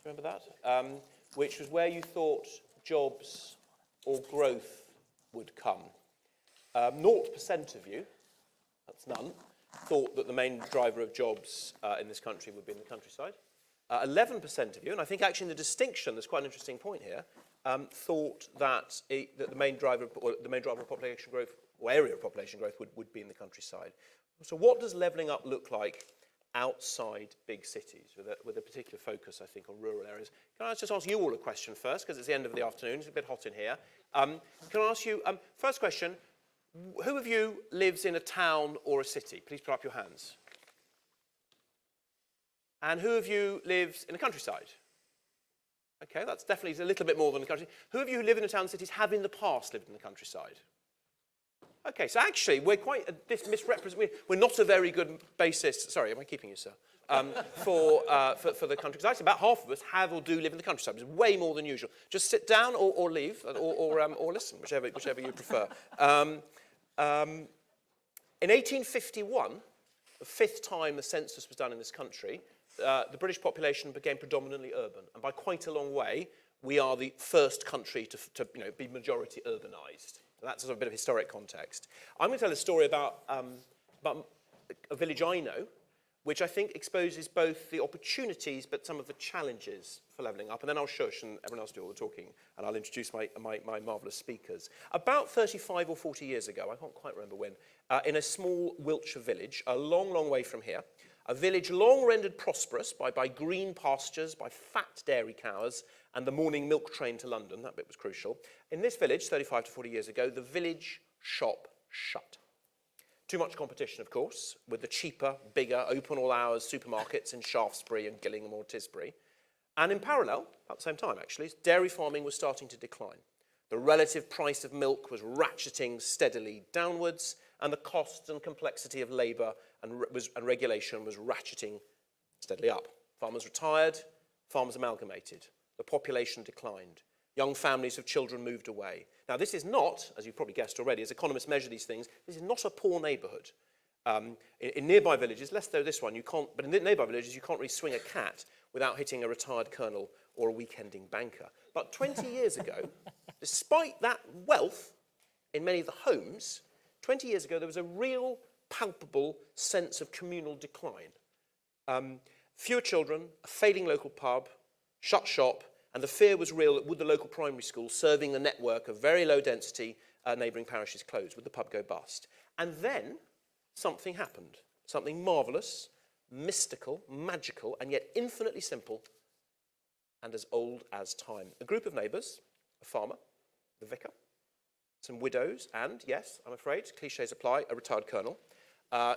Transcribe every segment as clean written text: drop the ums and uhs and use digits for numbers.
Remember that? Which was where you thought jobs or growth would come. 0% of you, that's none, thought that the main driver of jobs in this country would be in the countryside. 11% of you, and I think actually in the distinction, there's quite an interesting point here, thought that, that the main driver of population growth, or area of population growth, would be in the countryside. So what does levelling up look like outside big cities, with a particular focus, I think, on rural areas? Can I just ask you all a question first, because it's the end of the afternoon, it's a bit hot in here. Can I ask you, first question, who of you lives in a town or a city? Please put up your hands. And who of you lives in the countryside? Okay, that's definitely a little bit more than the country. Who of you who live in the town and cities have in the past lived in the countryside? Okay, so actually we're quite misrepresented. We're not a very good basis. Sorry, am I keeping you, sir? For the countryside. About half of us have or do live in the countryside. It's way more than usual. Just sit down or leave or listen, whichever you prefer. In 1851, the 5th time the census was done in this country, the British population became predominantly urban, and by quite a long way, we are the first country to be majority urbanised. That's a bit of historic context. I'm going to tell a story about a village I know, which I think exposes both the opportunities but some of the challenges for levelling up. And then I'll shush and everyone else do all the talking, and I'll introduce my marvellous speakers. About 35 or 40 years ago, I can't quite remember when, in a small Wiltshire village, a long, long way from here, a village long rendered prosperous by green pastures, by fat dairy cows, and the morning milk train to London. That bit was crucial. In this village, 35 to 40 years ago, the village shop shut. Too much competition, of course, with the cheaper, bigger, open all hours supermarkets in Shaftesbury and Gillingham or Tisbury. And in parallel, at the same time actually, dairy farming was starting to decline. The relative price of milk was ratcheting steadily downwards, and the cost and complexity of labour and regulation was ratcheting steadily up. Farmers retired, farmers amalgamated, the population declined. Young families of children moved away. Now, this is not, as you've probably guessed already, as economists measure these things, this is not a poor neighbourhood. In nearby villages, less though this one, you can't, but in nearby villages, you can't really swing a cat without hitting a retired colonel or a weekending banker. But 20 years ago, despite that wealth in many of the homes, 20 years ago, there was a real, palpable sense of communal decline. Fewer children, a failing local pub, shut shop, and the fear was real that would the local primary school, serving the network of very low density neighbouring parishes, close? Would the pub go bust? And then something happened. Something marvellous, mystical, magical, and yet infinitely simple, and as old as time. A group of neighbours, a farmer, the vicar, some widows, and, yes, I'm afraid, clichés apply, a retired colonel.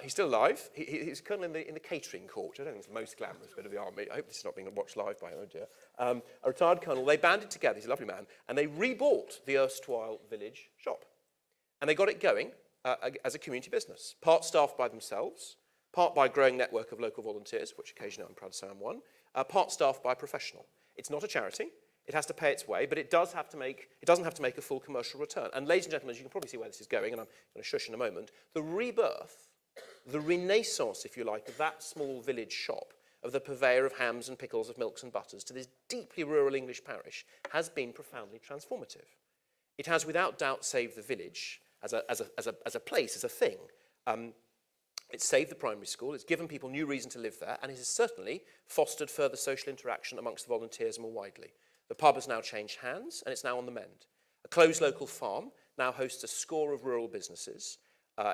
He's still alive. He's a colonel in the catering corps, which I don't think is the most glamorous bit of the army. I hope this is not being watched live by, oh dear. A retired colonel. They banded together, he's a lovely man, and they rebought the erstwhile village shop. And they got it going as a community business, part staffed by themselves, part by a growing network of local volunteers, which occasionally I'm proud to say I'm one, part staffed by a professional. It's not a charity. It has to pay its way, but it doesn't have to make a full commercial return. And ladies and gentlemen, as you can probably see where this is going, and I'm going to shush in a moment, the rebirth, the renaissance, if you like, of that small village shop, of the purveyor of hams and pickles, of milks and butters, to this deeply rural English parish, has been profoundly transformative. It has without doubt saved the village as a place, as a thing. It's saved the primary school, it's given people new reason to live there, and it has certainly fostered further social interaction amongst the volunteers more widely. The pub has now changed hands, and it's now on the mend. A closed local farm now hosts a score of rural businesses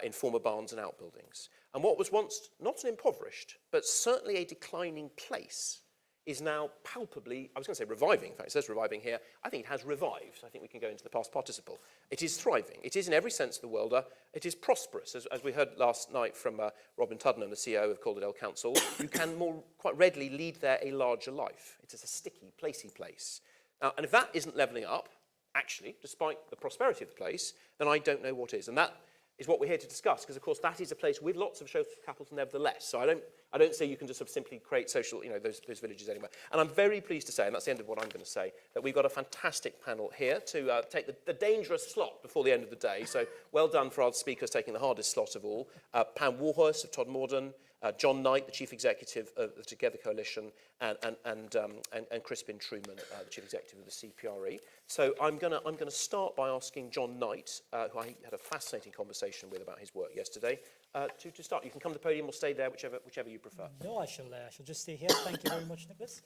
in former barns and outbuildings. And what was once not an impoverished, but certainly a declining place, is now palpably, I was going to say reviving, in fact it says reviving here, I think it has revived. I think we can go into the past participle. It is thriving. It is in every sense of the world, it is prosperous. As we heard last night from Robin Todmorden, the CEO of Calderdale Council, you can quite readily lead there a larger life. It is a sticky, placey place. And if that isn't levelling up, actually, despite the prosperity of the place, then I don't know what is. And that is what we're here to discuss, because of course that is a place with lots of social capital nevertheless. So I don't say you can just sort of simply create social, those villages anywhere. And I'm very pleased to say, and that's the end of what I'm going to say, that we've got a fantastic panel here to take the dangerous slot before the end of the day. So well done for our speakers taking the hardest slot of all. Pam Warhurst of Todmorden, Jon Knight, the Chief Executive of the Together Coalition, and Crispin Truman, the Chief Executive of the CPRE. So I'm gonna start by asking Jon Knight, who I had a fascinating conversation with about his work yesterday, to start. You can come to the podium or stay there, whichever you prefer. No, I shall just stay here. Thank you very much, Nicholas.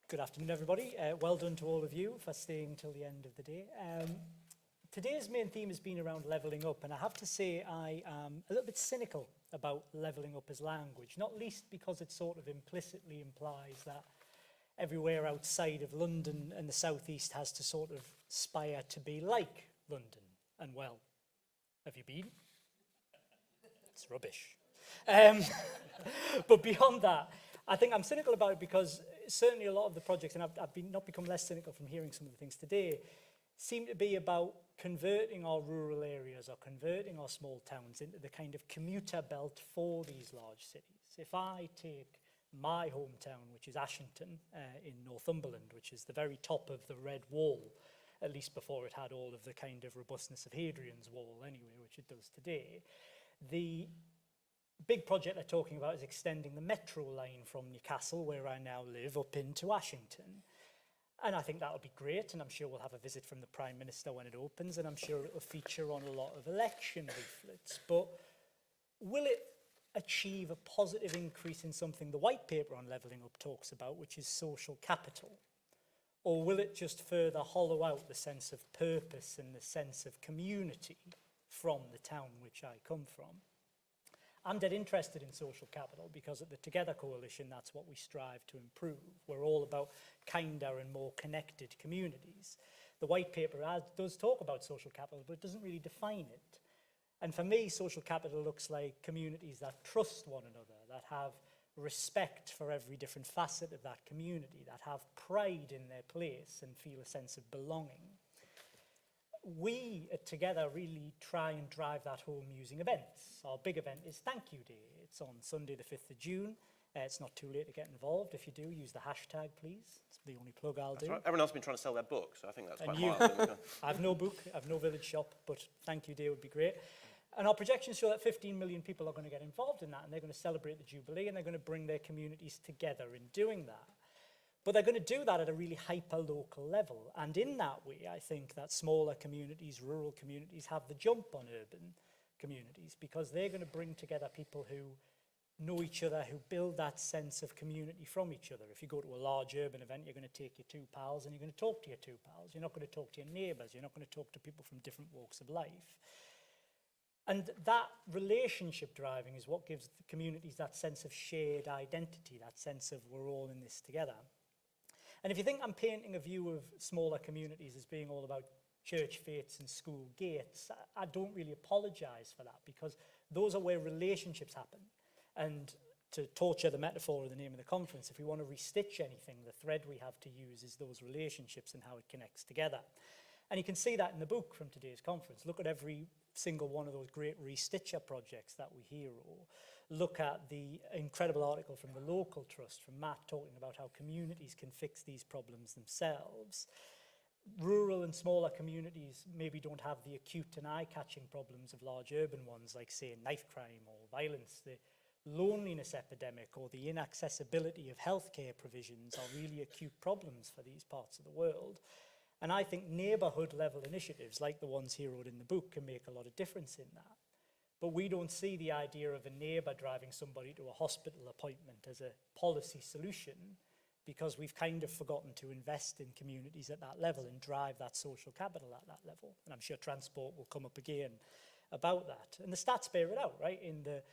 Good afternoon, everybody. Well done to all of you for staying till the end of the day. Today's main theme has been around levelling up, and I have to say I am a little bit cynical about levelling up as language, not least because it sort of implicitly implies that everywhere outside of London and the southeast has to sort of aspire to be like London. And well, have you been? It's rubbish. But beyond that, I think I'm cynical about it because certainly a lot of the projects, and I've not become less cynical from hearing some of the things today, seem to be about converting our rural areas or converting our small towns into the kind of commuter belt for these large cities. If I take my hometown, which is Ashington in Northumberland, which is the very top of the Red Wall, at least before it had all of the kind of robustness of Hadrian's Wall anyway, which it does today, the big project they're talking about is extending the metro line from Newcastle, where I now live, up into Ashington. And I think that'll be great, and I'm sure we'll have a visit from the Prime Minister when it opens, and I'm sure it'll feature on a lot of election leaflets. But will it achieve a positive increase in something the white paper on levelling up talks about, which is social capital? Or will it just further hollow out the sense of purpose and the sense of community from the town which I come from? I'm dead interested in social capital because at the Together Coalition, that's what we strive to improve. We're all about kinder and more connected communities. The white paper does talk about social capital, but it doesn't really define it. And for me, social capital looks like communities that trust one another, that have respect for every different facet of that community, that have pride in their place and feel a sense of belonging. We Together really try and drive that home using events. Our big event is Thank You Day. It's on Sunday the 5th of June. It's not too late to get involved. If you do, use the hashtag, please. It's the only plug I'll do. Right. Everyone else has been trying to sell their book, so I think that's quite mild. I have no book, I have no village shop, but Thank You Day would be great. And our projections show that 15 million people are going to get involved in that, and they're going to celebrate the Jubilee, and they're going to bring their communities together in doing that. But they're going to do that at a really hyper-local level. And in that way, I think that smaller communities, rural communities, have the jump on urban communities because they're going to bring together people who know each other, who build that sense of community from each other. If you go to a large urban event, you're going to take your two pals and you're going to talk to your two pals. You're not going to talk to your neighbours. You're not going to talk to people from different walks of life. And that relationship driving is what gives the communities that sense of shared identity, that sense of we're all in this together. And if you think I'm painting a view of smaller communities as being all about church fates and school gates, I don't really apologise for that because those are where relationships happen. And to torture the metaphor of the name of the conference, if we want to restitch anything, the thread we have to use is those relationships and how it connects together. And you can see that in the book from today's conference. Look at every single one of those great Restitcher projects that we hero. Look at the incredible article from the Local Trust, from Matt, talking about how communities can fix these problems themselves. Rural and smaller communities maybe don't have the acute and eye-catching problems of large urban ones, like, say, knife crime or violence. The loneliness epidemic or the inaccessibility of healthcare provisions are really acute problems for these parts of the world. And I think neighbourhood-level initiatives, like the ones heroed in the book, can make a lot of difference in that. But we don't see the idea of a neighbour driving somebody to a hospital appointment as a policy solution because we've kind of forgotten to invest in communities at that level and drive that social capital at that level. And I'm sure transport will come up again about that. And the stats bear it out, right? In the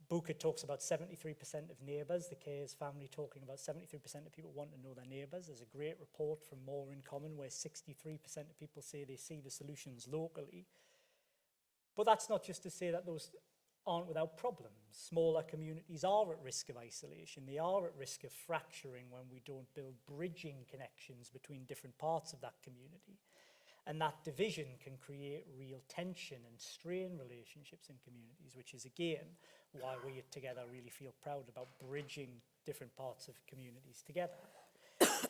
book, it talks about 73% of neighbours, the Cares family talking about 73% of people want to know their neighbours. There's a great report from More in Common where 63% of people say they see the solutions locally. But that's not just to say that those aren't without problems. Smaller communities are at risk of isolation. They are at risk of fracturing when we don't build bridging connections between different parts of that community. And that division can create real tension and strain relationships in communities, which is, again, why we Together really feel proud about bridging different parts of communities together.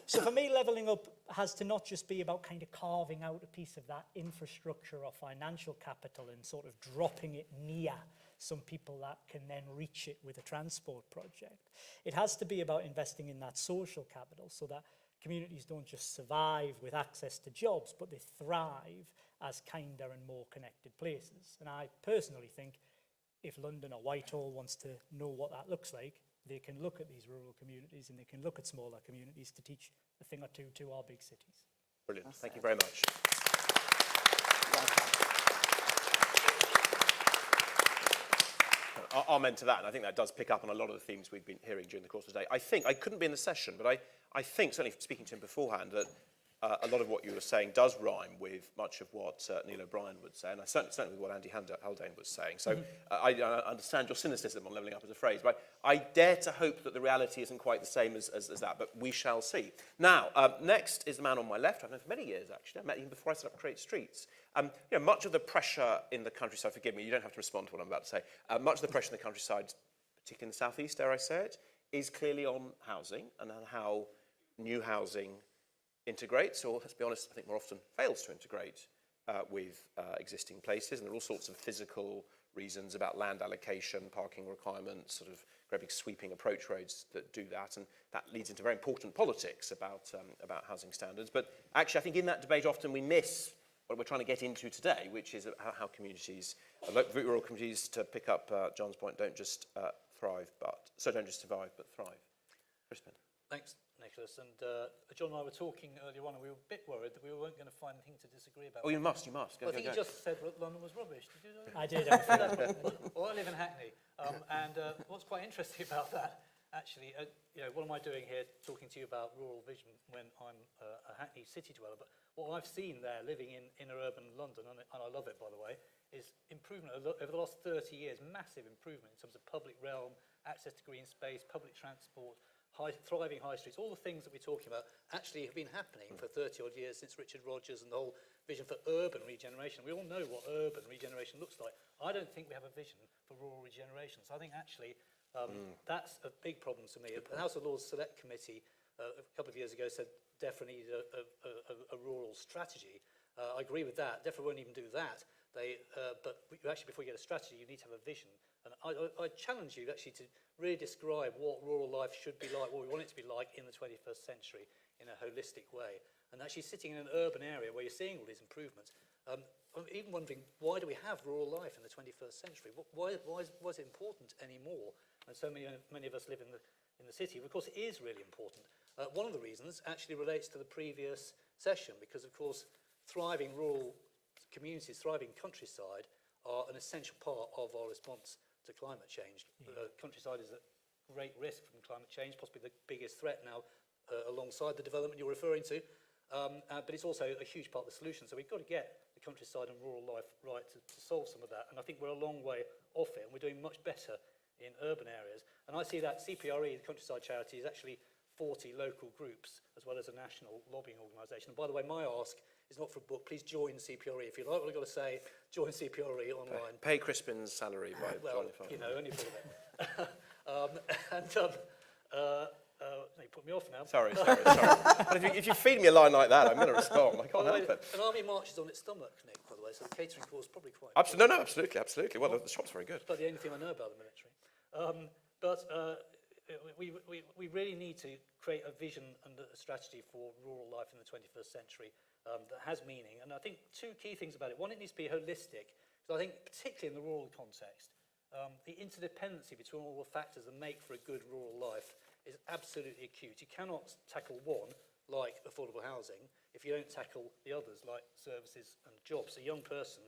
So for me, levelling up has to not just be about kind of carving out a piece of that infrastructure or financial capital and sort of dropping it near some people that can then reach it with a transport project. It has to be about investing in that social capital so that communities don't just survive with access to jobs, but they thrive as kinder and more connected places. And I personally think if London or Whitehall wants to know what that looks like, they can look at these rural communities and they can look at smaller communities to teach a thing or two to our big cities. Brilliant. Thank you very much. I'll amen to that, and I think that does pick up on a lot of the themes we've been hearing during the course of the day. I think, I couldn't be in the session, but I think, certainly speaking to him beforehand, that a lot of what you were saying does rhyme with much of what Neil O'Brien would say, and certainly with what Andy Haldane was saying. So I understand your cynicism on levelling up as a phrase, but I dare to hope that the reality isn't quite the same as that, but we shall see. Now, next is the man on my left. I've known for many years, actually. I met him before I set up Create Streets. Much of the pressure in the countryside, forgive me, you don't have to respond to what I'm about to say, much of the pressure in the countryside, particularly in the southeast, dare I say it, is clearly on housing and on how new housing integrates, or let's be honest, I think more often fails to integrate with existing places. And there are all sorts of physical reasons about land allocation, parking requirements, sort of great big sweeping approach roads that do that. And that leads into very important politics about housing standards. But actually, I think in that debate, often we miss what we're trying to get into today, which is how communities, rural communities, to pick up Jon's point, don't just survive, but thrive. Crispin. Thanks, Nicholas. And Jon and I were talking earlier on, and we were a bit worried that we weren't going to find anything to disagree about. Oh, you must. I think you just said that London was rubbish. Did you know that? I did. Well, I live in Hackney, and what's quite interesting about that, actually, what am I doing here talking to you about rural vision when I'm a Hackney city dweller? But what I've seen there, living in inner urban London, and I love it, by the way, is improvement over the last 30 years, massive improvement in terms of public realm, access to green space, public transport, thriving high streets, all the things that we're talking about actually have been happening for 30 odd years since Richard Rogers and the whole vision for urban regeneration. We all know what urban regeneration looks like. I don't think we have a vision for rural regeneration. So I think actually that's a big problem to me. The House of Lords Select Committee a couple of years ago said DEFRA needed a rural strategy. I agree with that. DEFRA won't even do that. But actually, before you get a strategy, you need to have a vision. And I challenge you actually to really describe what rural life should be like, what we want it to be like in the 21st century in a holistic way. And actually sitting in an urban area where you're seeing all these improvements, I'm even wondering, why do we have rural life in the 21st century? Why is it important anymore? And so many of us live in the city. Of course, it is really important. One of the reasons actually relates to the previous session, because, of course, thriving rural communities, thriving countryside are an essential part of our response to climate change. Countryside is at great risk from climate change, possibly the biggest threat now alongside the development you're referring to, but it's also a huge part of the solution. So we've got to get the countryside and rural life right to solve some of that, and I think we're a long way off it, and we're doing much better in urban areas. And I see that CPRE, the Countryside Charity, is actually 40 local groups as well as a national lobbying organisation. And by the way, my ask is not for a book. Please join CPRE. If you like what I've got to say, join CPRE online. Pay Crispin's salary by well, only for a bit. You put me off now. Sorry. But if you feed me a line like that, I'm going to respond. I can't help it. An army marches on its stomach, Nick, by the way, so the catering course is probably quite... Absolutely. Well, the shop's very good. But the only thing I know about the military. We really need to create a vision and a strategy for rural life in the 21st century that has meaning. And I think two key things about it. One, it needs to be holistic. Because I think, particularly in the rural context, the interdependency between all the factors that make for a good rural life is absolutely acute. You cannot tackle one, like affordable housing, if you don't tackle the others, like services and jobs. A young person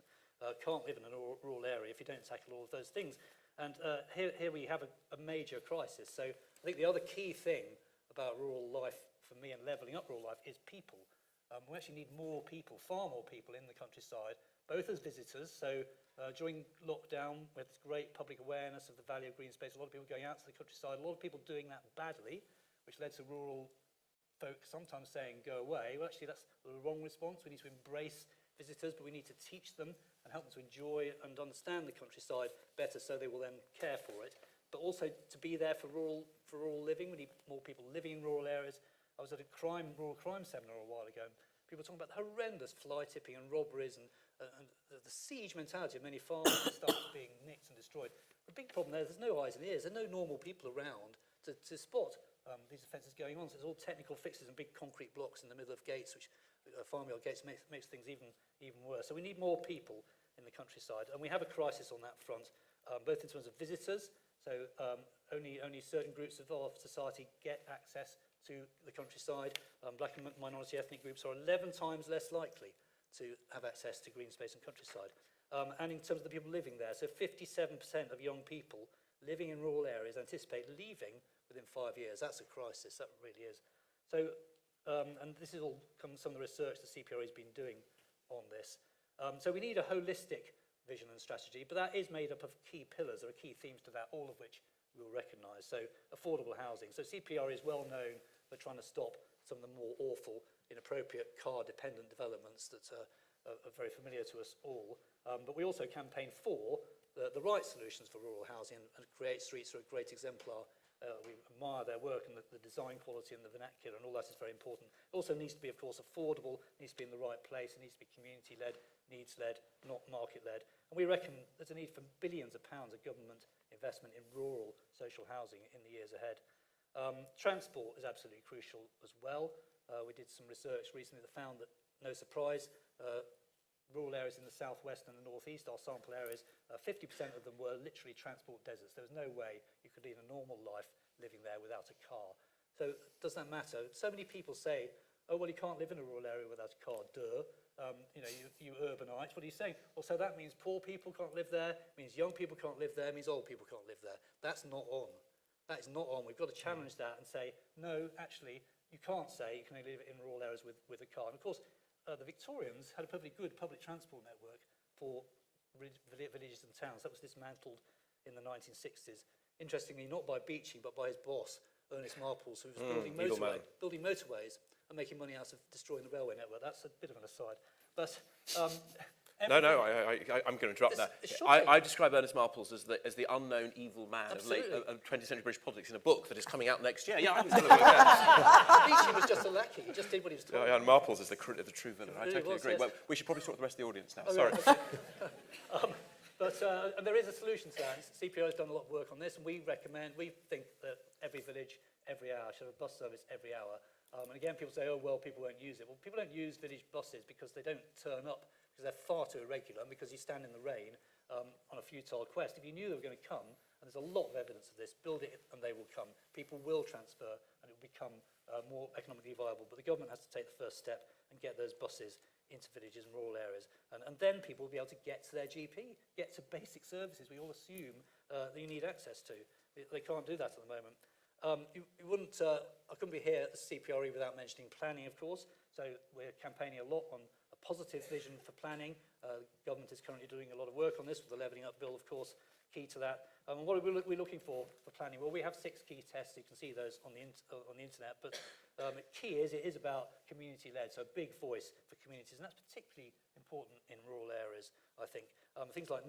can't live in a rural area if you don't tackle all of those things. And here we have a major crisis. So I think the other key thing about rural life for me and levelling up rural life is people. We actually need more people, far more people in the countryside, both as visitors. So during lockdown, with great public awareness of the value of green space, a lot of people going out to the countryside, a lot of people doing that badly, which led to rural folk sometimes saying, go away. Well, actually, that's the wrong response. We need to embrace visitors, but we need to teach them and help them to enjoy and understand the countryside better so they will then care for it. But also to be there for rural living. We need more people living in rural areas. I was at a rural crime seminar a while ago. People are talking about the horrendous fly tipping and robberies and the siege mentality of many farms and stuff being nicked and destroyed. The big problem there's no eyes and ears. There's no normal people around to spot these offences going on. So it's all technical fixes and big concrete blocks in the middle of gates, which farmyard gates makes things even worse. So we need more people in the countryside, and we have a crisis on that front, both in terms of visitors. So only certain groups of our society get access to the countryside. Black and minority ethnic groups are 11 times less likely to have access to green space and countryside. And in terms of the people living there, so 57% of young people living in rural areas anticipate leaving within 5 years. That's a crisis, that really is. So, and this is all some of the research the CPRE has been doing on this. So we need a holistic vision and strategy, but that is made up of key pillars. There are key themes to that, all of which we'll recognise. So affordable housing. So CPRE is well known for trying to stop some of the more awful, inappropriate, car-dependent developments that are very familiar to us all. But we also campaign for the right solutions for rural housing, and Create Streets are a great exemplar. We admire their work, and the design quality and the vernacular and all that is very important. It also needs to be, of course, affordable, needs to be in the right place, it needs to be community-led, needs-led, not market-led. And we reckon there's a need for billions of pounds of government investment in rural social housing in the years ahead. Transport is absolutely crucial as well. We did some research recently that found that, no surprise, rural areas in the southwest and the northeast, our sample areas, 50% of them were literally transport deserts. There was no way you could lead a normal life living there without a car. So does that matter? So many people say, oh, well, you can't live in a rural area without a car, duh. You urbanites, what are you saying? Well, so that means poor people can't live there, means young people can't live there, means old people can't live there. That's not on. That is not on. We've got to challenge that and say, no, actually, you can't say you can only live in rural areas with a car. And of course, the Victorians had a perfectly good public transport network for villages and towns. That was dismantled in the 1960s. Interestingly, not by Beeching, but by his boss, Ernest Marples, who was building motorways and making money out of destroying the railway network. That's a bit of an aside. But I'm going to interrupt that. I describe Ernest Marples as the unknown evil man of 20th century British politics in a book that is coming out next year. Yeah, I was going to look at Beeching was just a lackey. He just did what he was told. And Marples is the true villain. I totally agree. Yes. Well, we should probably talk to the rest of the audience now. Oh, Sorry. Right, okay. And there is a solution to that. CPRE has done a lot of work on this, and we think that every village, every hour, should have a bus service every hour. And again, people say, oh, well, people won't use it. Well, people don't use village buses because they don't turn up, because they're far too irregular, and because you stand in the rain on a futile quest. If you knew they were going to come, and there's a lot of evidence of this, build it and they will come. People will transfer, and it will become more economically viable. But the government has to take the first step and get those buses into villages and rural areas. And then people will be able to get to their GP, get to basic services we all assume that you need access to. They can't do that at the moment. I couldn't be here at the CPRE without mentioning planning, of course. So we're campaigning a lot on a positive vision for planning. The government is currently doing a lot of work on this with the Levelling Up Bill, of course, key to that. And what are we looking for planning? Well, we have 6 key tests. You can see those on the internet. But the key is it is about community-led, so a big voice for communities. And that's particularly important in rural areas, I think. Things like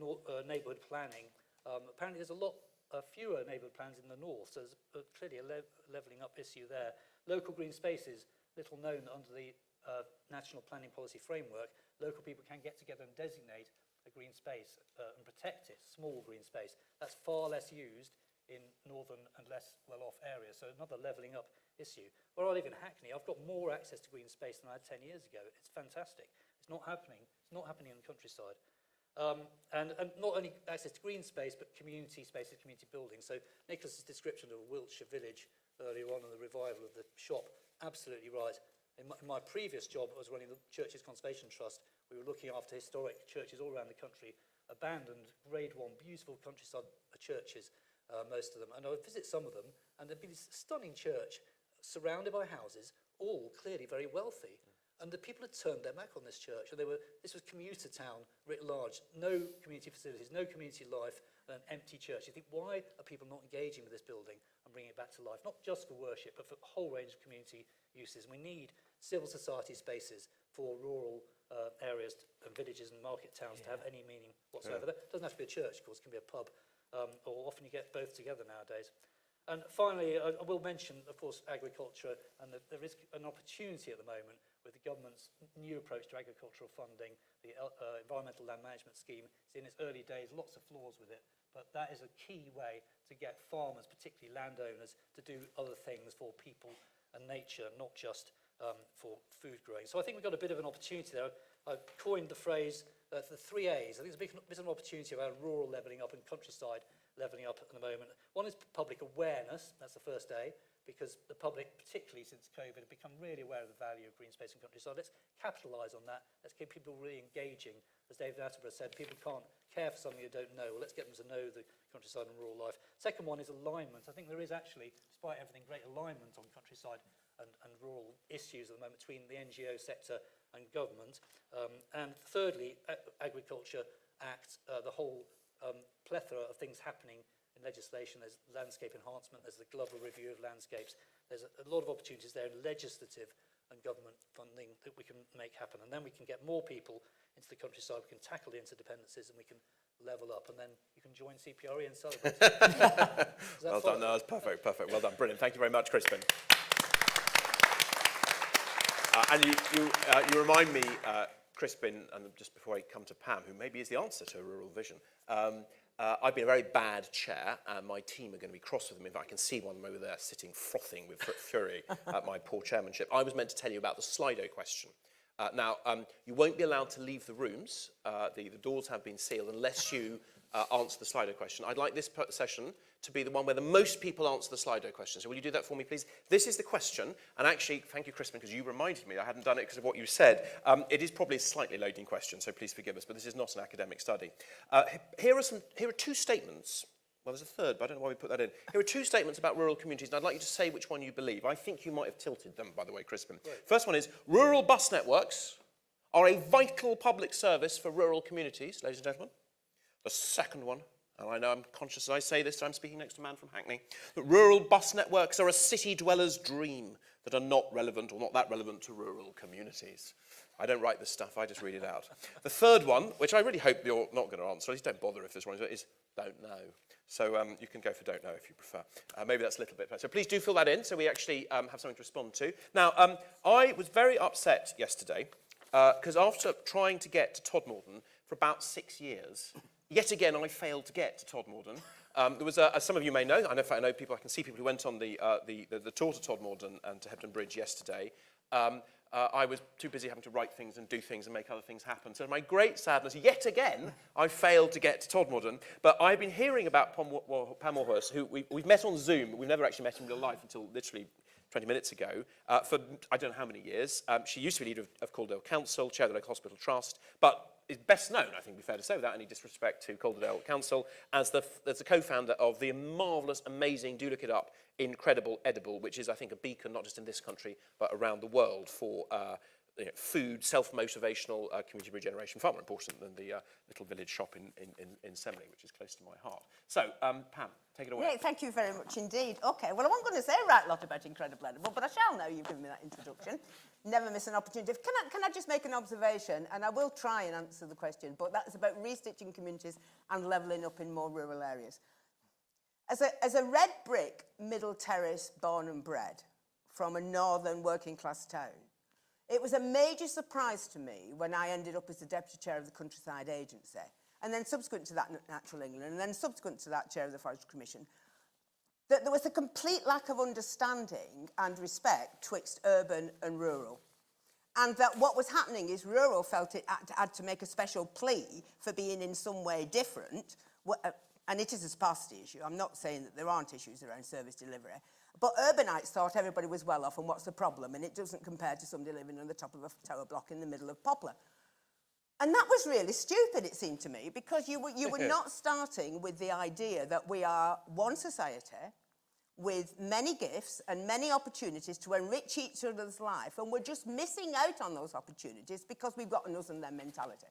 neighbourhood planning. Apparently there's a lot fewer neighbourhood plans in the north, so there's clearly a levelling up issue there. Local green spaces, little known under the National Planning Policy Framework, local people can get together and designate a green space and protect it, small green space. That's far less used in northern and less well-off areas, so another levelling up issue. Where I live in Hackney, I've got more access to green space than I had 10 years ago. It's fantastic. It's not happening. It's not happening in the countryside. And not only access to green space, but community spaces, community buildings. So Nicholas's description of a Wiltshire village earlier on and the revival of the shop, absolutely right. In my previous job, I was running the Churches Conservation Trust. We were looking after historic churches all around the country, abandoned, grade 1, beautiful countryside churches, most of them. And I would visit some of them, and there'd be this stunning church surrounded by houses, all clearly very wealthy. And the people had turned their back on this church. And this was commuter town writ large, no community facilities, no community life, and an empty church. You think, why are people not engaging with this building and bringing it back to life? Not just for worship, but for a whole range of community uses. And we need civil society spaces for rural areas and villages and market towns to have any meaning whatsoever. That doesn't have to be a church, of course, it can be a pub, or often you get both together nowadays. And finally, I will mention, of course, agriculture, and that there is an opportunity at the moment with the government's new approach to agricultural funding. The Environmental Land Management Scheme is in its early days, lots of flaws with it, but that is a key way to get farmers, particularly landowners, to do other things for people and nature, not just for food growing. So I think we've got a bit of an opportunity there. I've coined the phrase the 3 A's. I think there's a bit of an opportunity around rural levelling up and countryside levelling up at the moment. One is public awareness, that's the first A, because the public, particularly since COVID, have become really aware of the value of green space and countryside. Let's capitalise on that. Let's keep people really engaging. As David Attenborough said, people can't care for something they don't know. Well, let's get them to know the countryside and rural life. Second one is alignment. I think there is actually, despite everything, great alignment on countryside and rural issues at the moment between the NGO sector and government. And thirdly, Agriculture Act, the whole plethora of things happening in legislation. There's landscape enhancement, there's the Glover review of landscapes. There's a lot of opportunities there in legislative and government funding that we can make happen. And then we can get more people into the countryside, we can tackle the interdependencies, and we can level up. And then you can join CPRE and celebrate. Well done, no, that's perfect, perfect. Well done, brilliant. Thank you very much, Crispin. And you remind me, Crispin, and just before I come to Pam, who maybe is the answer to a rural vision, I've been a very bad chair, and my team are going to be cross with me. In fact, I can see one of them over there sitting frothing with fury at my poor chairmanship. I was meant to tell you about the Slido question. Now, you won't be allowed to leave the rooms. The doors have been sealed unless you answer the Slido question. I'd like this session to be the one where the most people answer the Slido question. So will you do that for me, please? This is the question. And actually, thank you, Crispin, because you reminded me. I hadn't done it because of what you said. It is probably a slightly loading question, so please forgive us. But this is not an academic study. Here are two statements. Well, there's a third, but I don't know why we put that in. Here are two statements about rural communities, and I'd like you to say which one you believe. I think you might have tilted them, by the way, Crispin. Right. First one is, rural bus networks are a vital public service for rural communities, ladies and gentlemen. The second one, and I know I'm conscious as I say this, I'm speaking next to a man from Hackney, that rural bus networks are a city dweller's dream that are not relevant or not that relevant to rural communities. I don't write this stuff, I just read it out. The third one, which I really hope you're not going to answer, at least don't bother if this one is don't know. So you can go for don't know if you prefer. Maybe that's a little bit better. So please do fill that in so we actually have something to respond to. Now, I was very upset yesterday because after trying to get to Todmorden for about 6 years, yet again, I failed to get to Todmorden. There was, as some of you may know, I know people. I can see people who went on the tour to Todmorden and to Hebden Bridge yesterday. I was too busy having to write things and do things and make other things happen. So, to my great sadness, yet again, I failed to get to Todmorden. But I've been hearing about Pam Warhurst, who we've met on Zoom. We've never actually met in real life until literally 20 minutes ago, for I don't know how many years. She used to be leader of Calderdale Council, chair of the local hospital trust, but is best known, I think, be fair to say, without any disrespect to Calderdale Council, as the co-founder of the marvellous, amazing, do look it up, Incredible Edible, which is, I think, a beacon not just in this country, but around the world for food, self-motivational community regeneration, far more important than the little village shop in Semley, which is close to my heart. So, Pam, take it away. Yeah, thank you very much indeed. Okay, well, I wasn't going to say a right lot about Incredible Edible, but I shall now you've given me that introduction. Never miss an opportunity. Can I just make an observation? And I will try and answer the question, but that is about restitching communities and levelling up in more rural areas. As a red brick middle terrace born and bred from a northern working class town, it was a major surprise to me when I ended up as the deputy chair of the Countryside Agency, and then subsequent to that Natural England, and then subsequent to that chair of the Forestry Commission, that there was a complete lack of understanding and respect twixt urban and rural. And that what was happening is rural felt it had to make a special plea for being in some way different, and it is a sparsity issue. I'm not saying that there aren't issues around service delivery, but urbanites thought everybody was well off and what's the problem, and it doesn't compare to somebody living on the top of a tower block in the middle of Poplar. And that was really stupid, it seemed to me, because you were not starting with the idea that we are one society with many gifts and many opportunities to enrich each other's life, and we're just missing out on those opportunities because we've got an us and them mentality.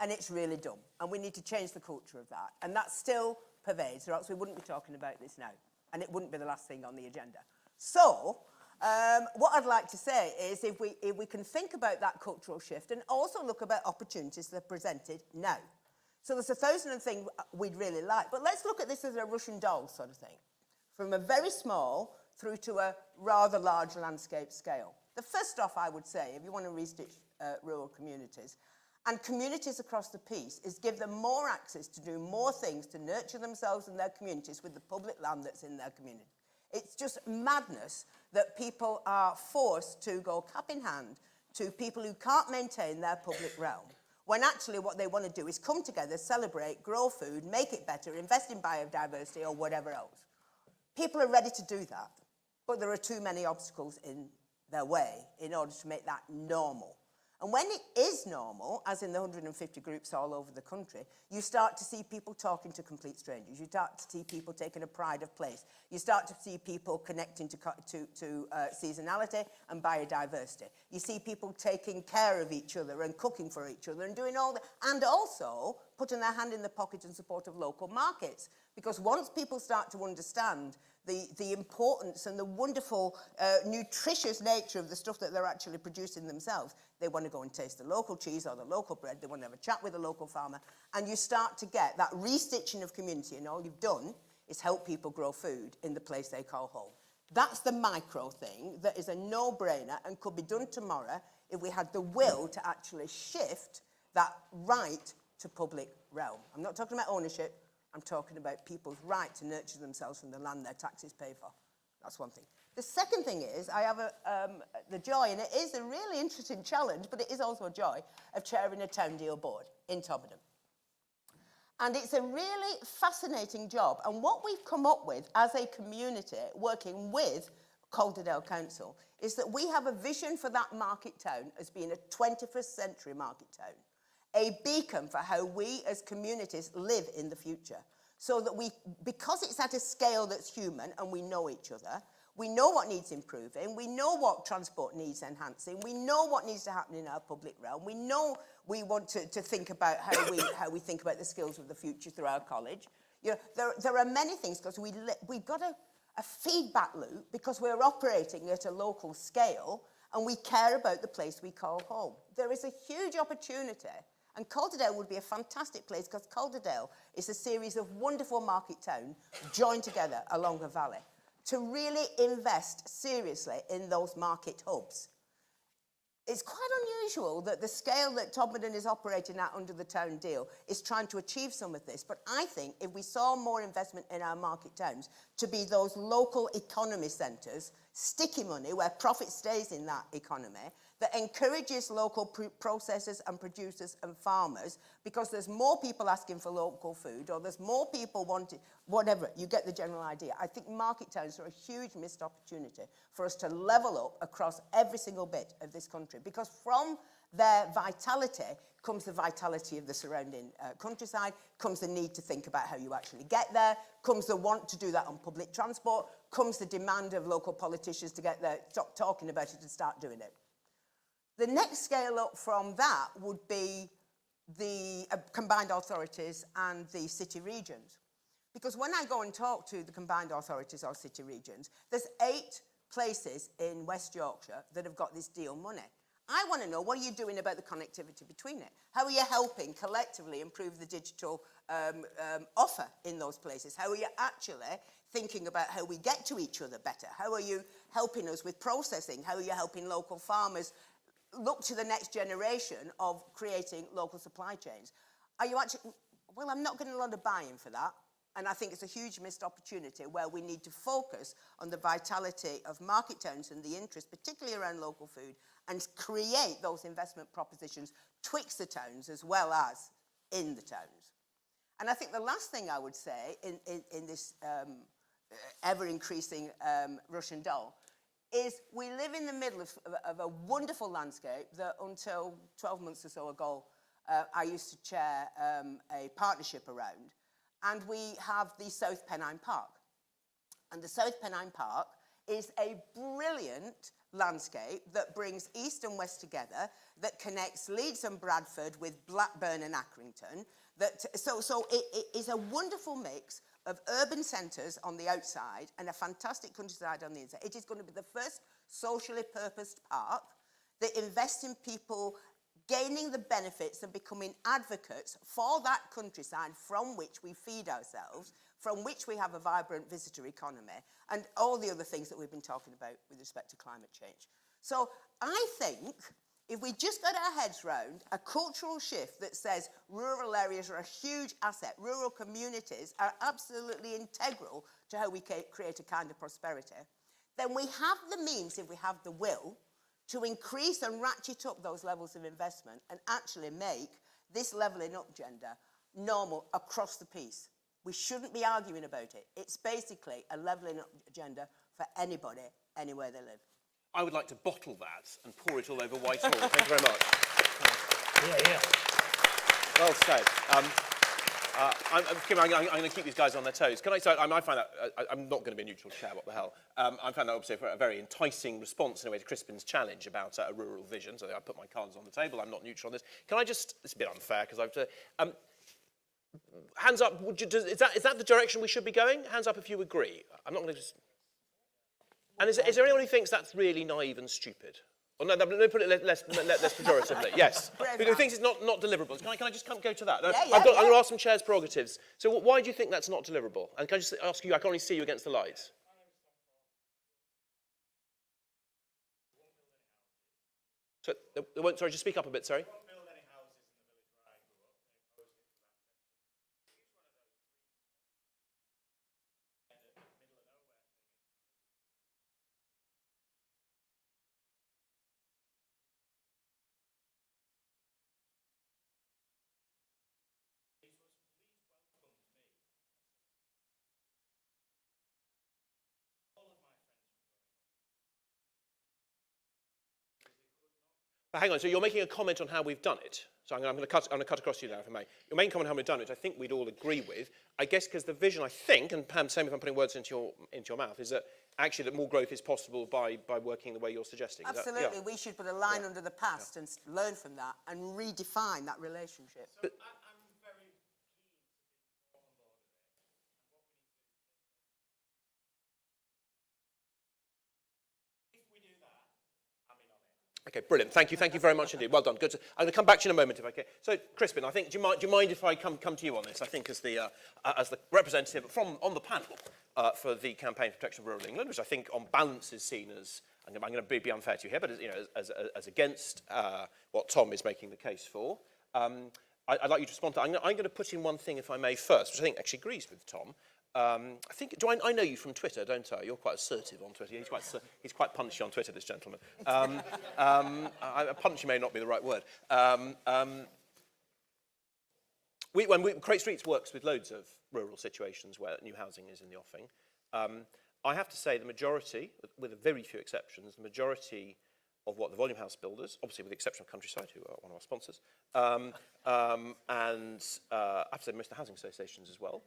And it's really dumb, and we need to change the culture of that. And that still pervades, or else we wouldn't be talking about this now, and it wouldn't be the last thing on the agenda. So, what I'd like to say is if we can think about that cultural shift and also look about opportunities that are presented now. So there's 1,000 things we'd really like, but let's look at this as a Russian doll sort of thing. from a very small through to a rather large landscape scale. The first off, I would say, if you want to restitch rural communities, and communities across the piece, is give them more access to do more things to nurture themselves and their communities with the public land that's in their community. It's just madness that people are forced to go cap in hand to people who can't maintain their public realm, when actually what they want to do is come together, celebrate, grow food, make it better, invest in biodiversity or whatever else. People are ready to do that, but there are too many obstacles in their way in order to make that normal. And when it is normal, as in the 150 groups all over the country, you start to see people talking to complete strangers. You start to see people taking a pride of place. You start to see people connecting to seasonality and biodiversity. You see people taking care of each other and cooking for each other and doing all that, and also putting their hand in the pocket in support of local markets. Because once people start to understand the importance and the wonderful, nutritious nature of the stuff that they're actually producing themselves, they want to go and taste the local cheese or the local bread, they want to have a chat with a local farmer, and you start to get that restitching of community, and all you've done is help people grow food in the place they call home. That's the micro thing that is a no-brainer and could be done tomorrow if we had the will to actually shift that right to public realm. I'm not talking about ownership, I'm talking about people's right to nurture themselves from the land their taxes pay for. That's one thing. The second thing is, I have the joy, and it is a really interesting challenge, but it is also a joy, of chairing a town deal board in Todmorden. And it's a really fascinating job. And what we've come up with as a community, working with Calderdale Council, is that we have a vision for that market town as being a 21st century market town. A beacon for how we as communities live in the future. So that because it's at a scale that's human and we know each other, we know what needs improving, we know what transport needs enhancing, we know what needs to happen in our public realm, we know we want to think about how we think about the skills of the future through our college. You know, there are many things, because we've got a feedback loop, because we're operating at a local scale and we care about the place we call home. There is a huge opportunity. And Calderdale would be a fantastic place, because Calderdale is a series of wonderful market towns joined together along a valley to really invest seriously in those market hubs. It's quite unusual that the scale that Todmorden is operating at under the town deal is trying to achieve some of this. But I think if we saw more investment in our market towns to be those local economy centres, sticky money where profit stays in that economy, that encourages local processors and producers and farmers, because there's more people asking for local food, or there's more people wanting, whatever, you get the general idea. I think market towns are a huge missed opportunity for us to level up across every single bit of this country, because from their vitality comes the vitality of the surrounding countryside, comes the need to think about how you actually get there, comes the want to do that on public transport, comes the demand of local politicians to get there, stop talking about it and start doing it. The next scale up from that would be the combined authorities and the city regions. Because when I go and talk to the combined authorities or city regions, there's 8 places in West Yorkshire that have got this deal money. I want to know, what are you doing about the connectivity between it? How are you helping collectively improve the digital offer in those places? How are you actually thinking about how we get to each other better? How are you helping us with processing? How are you helping local farmers look to the next generation of creating local supply chains? Are you actually, well, I'm not getting a lot of buy-in for that. And I think it's a huge missed opportunity where we need to focus on the vitality of market towns and the interest, particularly around local food, and create those investment propositions twixt the towns as well as in the towns. And I think the last thing I would say in this ever-increasing Russian doll is we live in the middle of a wonderful landscape that until 12 months or so ago, I used to chair a partnership around. And we have the South Pennine Park. And the South Pennine Park is a brilliant landscape that brings east and west together, that connects Leeds and Bradford with Blackburn and Accrington. So it is a wonderful mix of urban centres on the outside and a fantastic countryside on the inside. It is going to be the first socially purposed park that invests in people gaining the benefits and becoming advocates for that countryside from which we feed ourselves, from which we have a vibrant visitor economy, and all the other things that we've been talking about with respect to climate change. So I think if we just got our heads round a cultural shift that says rural areas are a huge asset, rural communities are absolutely integral to how we create a kind of prosperity, then we have the means, if we have the will, to increase and ratchet up those levels of investment and actually make this levelling up agenda normal across the piece. We shouldn't be arguing about it. It's basically a levelling up agenda for anybody, anywhere they live. I would like to bottle that and pour it all over Whitehall. Thank you very much. Yeah. Well said. I'm going to keep these guys on their toes. Can I say, I find that, I'm not going to be a neutral chair, what the hell. I found that obviously a very enticing response in a way to Crispin's challenge about a rural vision, so I put my cards on the table, I'm not neutral on this. Can I just, it's a bit unfair, because I've, hands up, is that the direction we should be going? Hands up if you agree. I'm not going to just... And is there anyone who thinks that's really naive and stupid? Or no, let me put it less pejoratively. Yes. Who thinks it's not deliverable? Can I just go to that? I'm going to ask some chairs' prerogatives. So why do you think that's not deliverable? And can I just ask you, I can only see you against the lights. So, sorry, just speak up a bit, sorry. Hang on, so you're making a comment on how we've done it. So I'm going to cut across you now, if I may. Your main comment on how we've done it, which I think we'd all agree with, I guess because the vision, I think, and Pam, same if I'm putting words into your mouth, is that actually that more growth is possible by working the way you're suggesting. Absolutely, we should put a line under the past and learn from that and redefine that relationship. So I'm very keen to be on board with it. And what we need to do, if we do that, I'm in on it. Okay, brilliant. Thank you very much indeed. Well done. Good. I'm going to come back to you in a moment if I can. So, Crispin, I think do you mind if I come to you on this? I think as the representative on the panel for the Campaign for Protection of Rural England, which I think on balance is seen as, I'm going to be unfair to you here, but as against what Tom is making the case for. I'd like you to respond to that. I'm going to put in one thing, if I may, first, which I think actually agrees with Tom. I think, I know you from Twitter, don't I? You're quite assertive on Twitter. He's quite punchy on Twitter, this gentleman. Punchy may not be the right word. Create Streets works with loads of rural situations where new housing is in the offing. I have to say the majority, with a very few exceptions, the majority of what the volume house builders, obviously with the exception of Countryside, who are one of our sponsors, and I have to say most of the housing associations as well,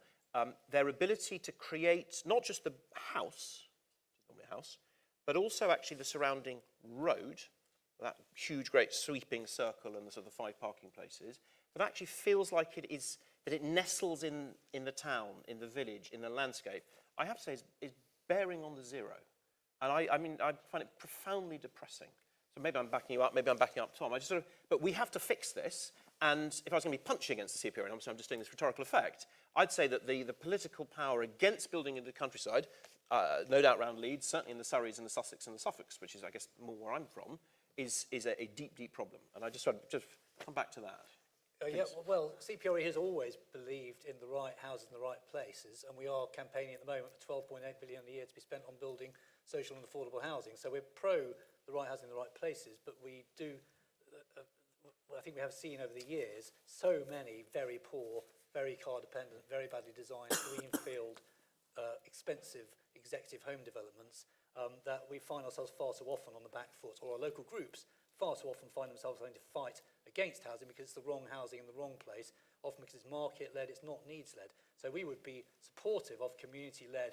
their ability to create not just the house, but also actually the surrounding road, that huge, great sweeping circle and the sort of 5 parking places, that actually feels like it is, that it nestles in the town, in the village, in the landscape, I have to say is bearing on the zero. And I mean, I find it profoundly depressing. So maybe I'm backing you up, maybe I'm backing up Tom. But we have to fix this. And if I was going to be punchy against the CPRE, and obviously I'm just doing this rhetorical effect, I'd say that the political power against building in the countryside, no doubt around Leeds, certainly in the Surreys and the Sussex and the Suffolks, which is, I guess, more where I'm from, is a deep, deep problem. And I just come back to that. Yeah, well, CPRE has always believed in the right houses in the right places, and we are campaigning at the moment for 12.8 billion a year to be spent on building social and affordable housing. So we're pro the right housing in the right places, but we do, I think we have seen over the years, so many very poor, very car-dependent, very badly designed, greenfield, expensive executive home developments that we find ourselves far too often on the back foot, or our local groups far too often find themselves having to fight against housing because it's the wrong housing in the wrong place, often because it's market-led, it's not needs-led. So we would be supportive of community-led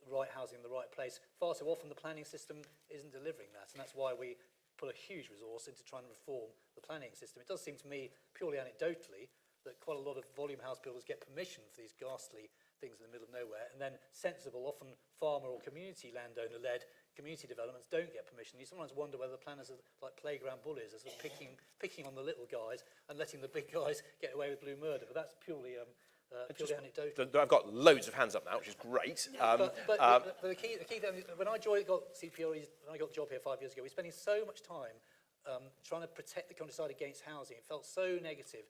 right housing in the right place. Far too often the planning system isn't delivering that, and that's why we put a huge resource into trying to reform the planning system. It does seem to me, purely anecdotally, that quite a lot of volume house builders get permission for these ghastly things in the middle of nowhere, and then sensible, often farmer or community landowner-led community developments don't get permission. You sometimes wonder whether the planners are like playground bullies, are sort of picking on the little guys and letting the big guys get away with blue murder. But that's purely purely anecdotal. I've got loads of hands up now, which is great. But the key thing, when I got CPRE, when I got the job here 5 years ago, we were spending so much time trying to protect the countryside against housing. It felt so negative.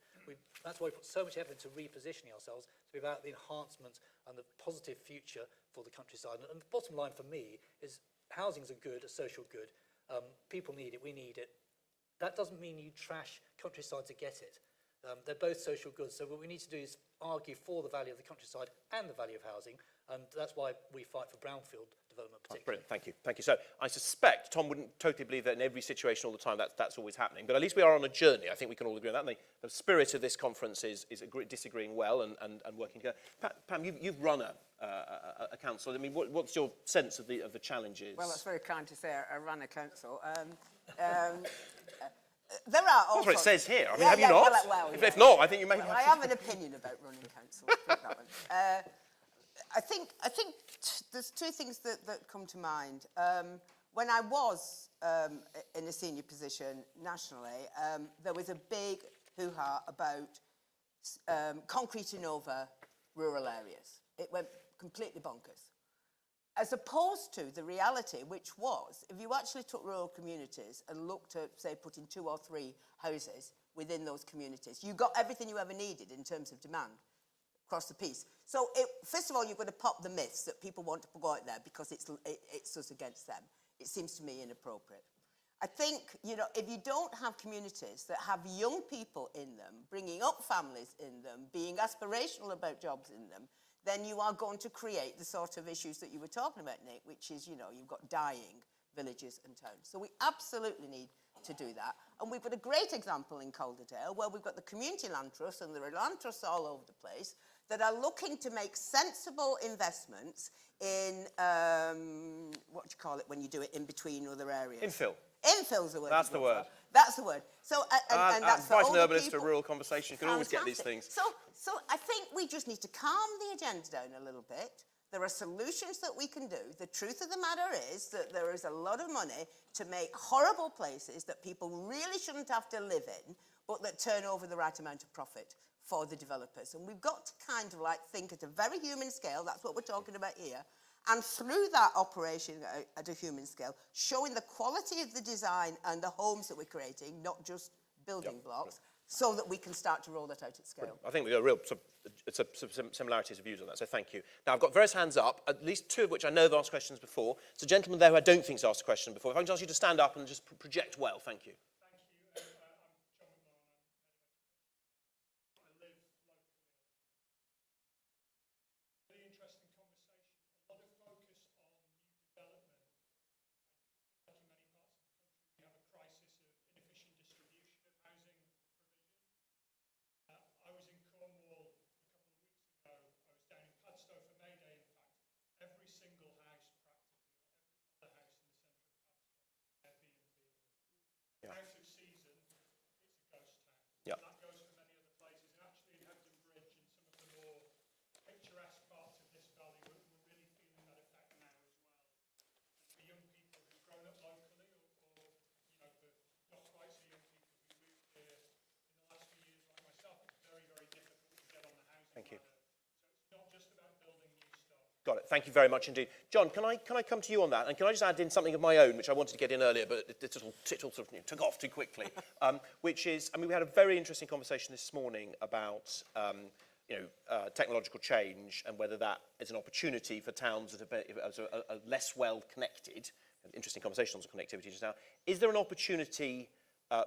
That's why we put so much effort into repositioning ourselves to be about the enhancement and the positive future for the countryside. And the bottom line for me is housing's a good, a social good. People need it, we need it. That doesn't mean you trash countryside to get it. They're both social goods. So what we need to do is argue for the value of the countryside and the value of housing. And that's why we fight for brownfield development particularly. Brilliant, thank you, thank you. So I suspect Tom wouldn't totally believe that in every situation all the time that's always happening, but at least we are on a journey. I think we can all agree on that. And the spirit of this conference is disagreeing well and working together. Pam, you've run a council. I mean, what's your sense of the challenges? Well, that's very kind to say. I ran a council. There are all That's what it sorts- says here. I mean, Yeah, have you yeah, not? well, If not, I think you may have. I have an opinion about running council. Put that one. I think there's two things that come to mind. When I was in a senior position nationally, there was a big hoo-ha about concreting over rural areas. It went completely bonkers. As opposed to the reality, which was, if you actually took rural communities and looked at, say, putting 2 or 3 houses within those communities, you got everything you ever needed in terms of demand across the piece. So, first of all, you've got to pop the myths that people want to go out there because it's us against them. It seems to me inappropriate. I think, you know, if you don't have communities that have young people in them, bringing up families in them, being aspirational about jobs in them, then you are going to create the sort of issues that you were talking about, Nick, which is, you know, you've got dying villages and towns. So we absolutely need to do that. And we've got a great example in Calderdale where we've got the community land trusts, and there are land trusts all over the place, that are looking to make sensible investments in, what do you call it when you do it in between other areas? Infill. Infill's the word. That's the word. That's the word. So, and that's for quite all an the urbanist to people. rural conversation. You can always get these Fantastic. things. So I think we just need to calm the agenda down a little bit. There are solutions that we can do. The truth of the matter is that there is a lot of money to make horrible places that people really shouldn't have to live in, but that turn over the right amount of profit for the developers. And we've got to kind of like think at a very human scale. That's what we're talking about here. And through that operation at a human scale, showing the quality of the design and the homes that we're creating, not just building blocks, so that we can start to roll that out at scale. I think we've got real similarities of views on that, so thank you. Now, I've got various hands up, at least 2 of which I know have asked questions before. So, gentlemen there who I don't think has asked a question before, if I can just ask you to stand up and just project well, thank you. Thank you. I'm Jon Knight. I live locally. Really interesting conversation. A lot of focus on new development. Like in many parts of the country, we have a crisis of inefficient distribution of housing provision. I was in Cornwall a couple of weeks ago. I was down in Padstow for May Day, in fact. Every single house, practically, or every other house in the centre of Padstow, Airbnb. Yeah. Out of season, it's a ghost town. Yeah. And that goes for many other places. And actually in Hebden Bridge and some of the more picturesque parts of this valley, we're really feeling that effect now as well. And for young people who've grown up locally or you know, for not quite so young people who moved here in the last few years like myself, it's very, very difficult to get on the housing Thank you. ladder. So it's not just about building new stuff. Got it. Thank you very much indeed. John, can I come to you on that? And can I just add in something of my own, which I wanted to get in earlier, but it all sort of took off too quickly, which is, I mean, we had a very interesting conversation this morning about, technological change and whether that is an opportunity for towns that are less well connected. Interesting conversation on connectivity just now. Is there an opportunity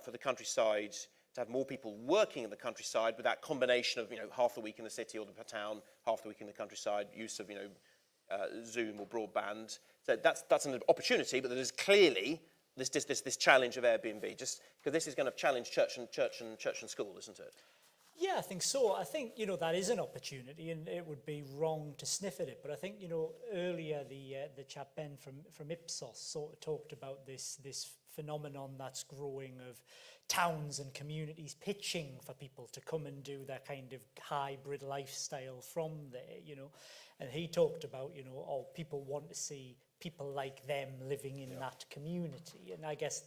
for the countryside to have more people working in the countryside with that combination of, half the week in the city or the town, half the week in the countryside, use of, Zoom or broadband? So that's an opportunity, but there's clearly this challenge of Airbnb, just because this is going to challenge church and school, isn't it? Yeah, I think so. I think, that is an opportunity, and it would be wrong to sniff at it. But I think, earlier the chap Ben from Ipsos sort of talked about this phenomenon that's growing of towns and communities pitching for people to come and do that kind of hybrid lifestyle from there, And he talked about, people want to see people like them living in that community. And I guess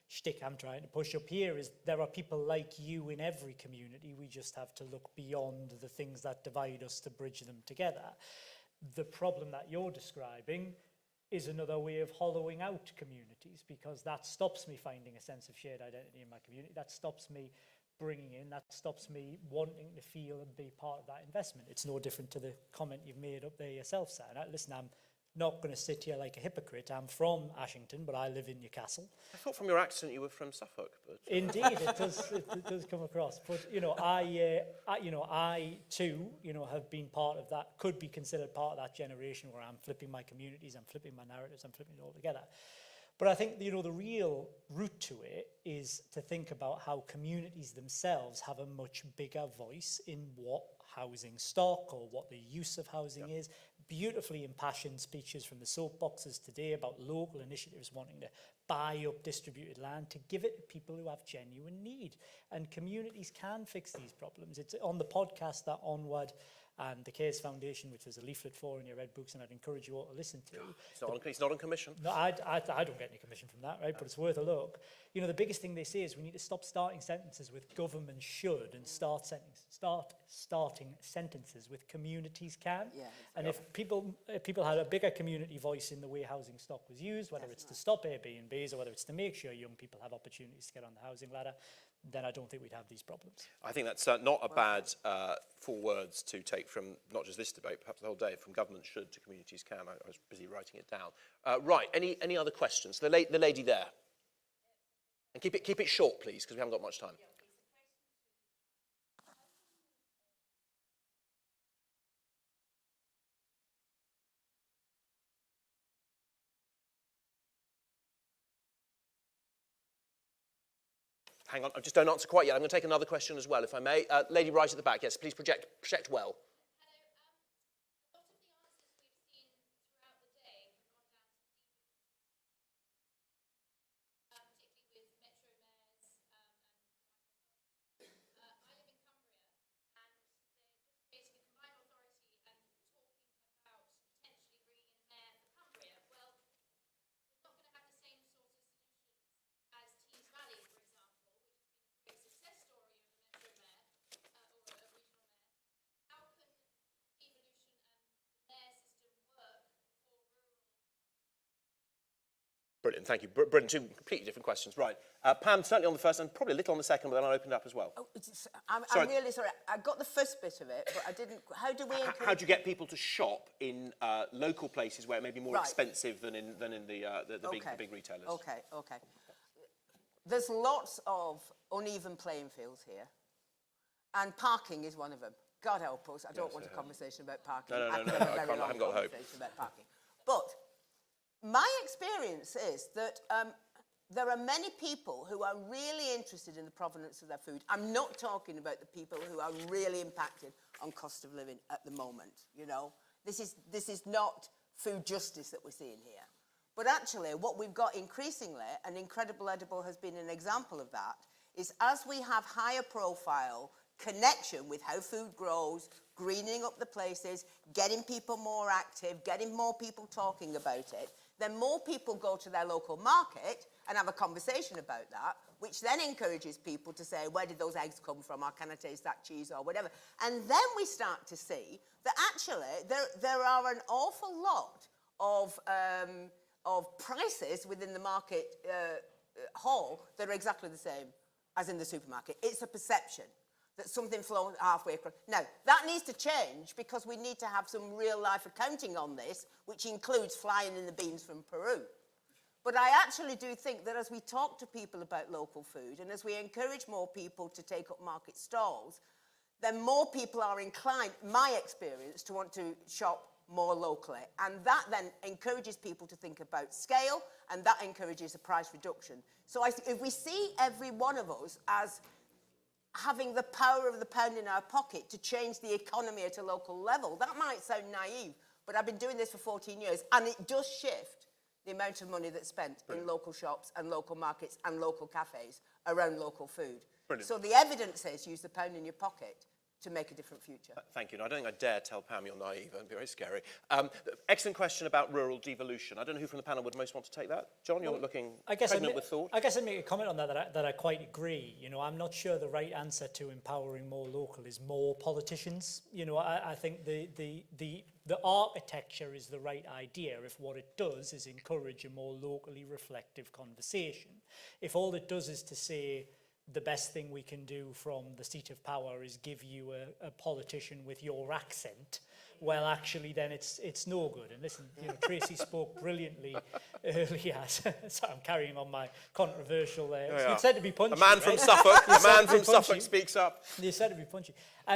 shtick I'm trying to push up here is there are people like you in every community. We just have to look beyond the things that divide us to bridge them together. The problem that you're describing is another way of hollowing out communities, because that stops me finding a sense of shared identity in my community. That stops me bringing in, that stops me wanting to feel and be part of that investment. It's no different to the comment you've made up there yourself, Sarah. Listen, I'm not going to sit here like a hypocrite. I'm from Ashington, but I live in Newcastle. I thought from your accent you were from Suffolk, but Indeed, it does come across. But I too, have been part of that. Could be considered part of that generation where I'm flipping my communities, I'm flipping my narratives, I'm flipping it all together. But I think the real route to it is to think about how communities themselves have a much bigger voice in what housing stock or what the use of housing is. Beautifully impassioned speeches from the soapboxes today about local initiatives wanting to buy up distributed land to give it to people who have genuine need. And communities can fix these problems. It's on the podcast that Onward and the Cares Foundation, which there's a leaflet for in your red books, and I'd encourage you all to listen to. it's not on commission. No, I don't get any commission from that, right? But it's worth a look. The biggest thing they say is we need to stop starting sentences with government should and start starting sentences with communities can. Yeah, and if people had a bigger community voice in the way housing stock was used, whether it's to stop Airbnbs or whether it's to make sure young people have opportunities to get on the housing ladder, then I don't think we'd have these problems. I think that's not a bad 4 words to take from not just this debate, perhaps the whole day, from government should to communities can. I was busy writing it down. Right, any other questions? The lady there. And keep it short, please, because we haven't got much time. Hang on, just don't answer quite yet. I'm going to take another question as well, if I may. Lady right at the back, yes, please project well. Brilliant, thank you. Brilliant, 2 completely different questions. Right, Pam, certainly on the first and probably a little on the second, but then I'll open it up as well. Oh, I'm really sorry. I got the first bit of it, but I didn't. How do we? How do you get people to shop in local places where it may be more expensive than in the big retailers? Okay. There's lots of uneven playing fields here, and parking is one of them. God help us. I don't want a conversation about parking. No, I haven't got hope. About parking. But my experience is that there are many people who are really interested in the provenance of their food. I'm not talking about the people who are really impacted on cost of living at the moment. This is not food justice that we're seeing here. But actually, what we've got increasingly, and Incredible Edible has been an example of that, is as we have higher profile connection with how food grows, greening up the places, getting people more active, getting more people talking about it, then more people go to their local market and have a conversation about that, which then encourages people to say, where did those eggs come from, or can I taste that cheese, or whatever. And then we start to see that actually there are an awful lot of prices within the market hall that are exactly the same as in the supermarket. It's a perception that something flown halfway across. Now, that needs to change because we need to have some real-life accounting on this, which includes flying in the beans from Peru. But I actually do think that as we talk to people about local food and as we encourage more people to take up market stalls, then more people are inclined, my experience, to want to shop more locally. And that then encourages people to think about scale, and that encourages a price reduction. So if we see every one of us as having the power of the pound in our pocket to change the economy at a local level, that might sound naive, but I've been doing this for 14 years, and it does shift the amount of money that's spent in local shops and local markets and local cafes around local food. Brilliant. So the evidence says use the pound in your pocket. to make a different future. Thank you. And I don't think I dare tell Pam you're naive. That'd be very scary. Excellent question about rural devolution. I don't know who from the panel would most want to take that. John, you're looking pregnant with thought. I guess I'd make a comment on that I quite agree. You know, I'm not sure the right answer to empowering more local is more politicians. You know, I think the architecture is the right idea if what it does is encourage a more locally reflective conversation. If all it does is to say, the best thing we can do from the seat of power is give you a politician with your accent, well, actually, then it's no good. And listen, you know, Tracy spoke brilliantly earlier. So I'm carrying on my controversial. You said to be punchy. A man from Suffolk. A man from Suffolk speaks up. You said to be punchy.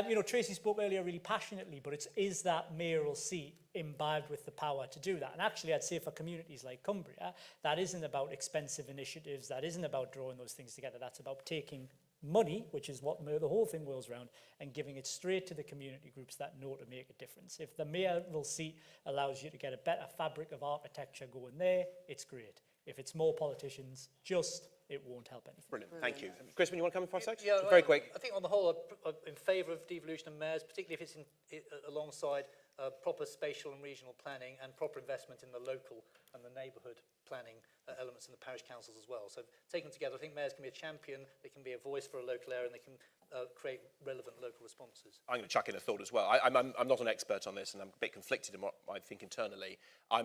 You know, Tracy spoke earlier really passionately, but is that mayoral seat imbibed with the power to do that? And actually, I'd say for communities like Cumbria, that isn't about expensive initiatives. That isn't about drawing those things together. That's about taking money, which is what the whole thing whirls around, and giving it straight to the community groups that know to make a difference. If the mayoral seat allows you to get a better fabric of architecture going there, it's great. If it's more politicians, it won't help anything. Brilliant. Thank you. Crispin, you want to come in 5 seconds? Yeah, Very quick. I think on the whole, I'm in favour of devolution of mayors, particularly if it's alongside proper spatial and regional planning and proper investment in the local and the neighbourhood planning elements in the parish councils as well. So taken together, I think mayors can be a champion, they can be a voice for a local area, and they can create relevant local responses. I'm going to chuck in a thought as well. I'm not an expert on this, and I'm a bit conflicted in what I think internally. I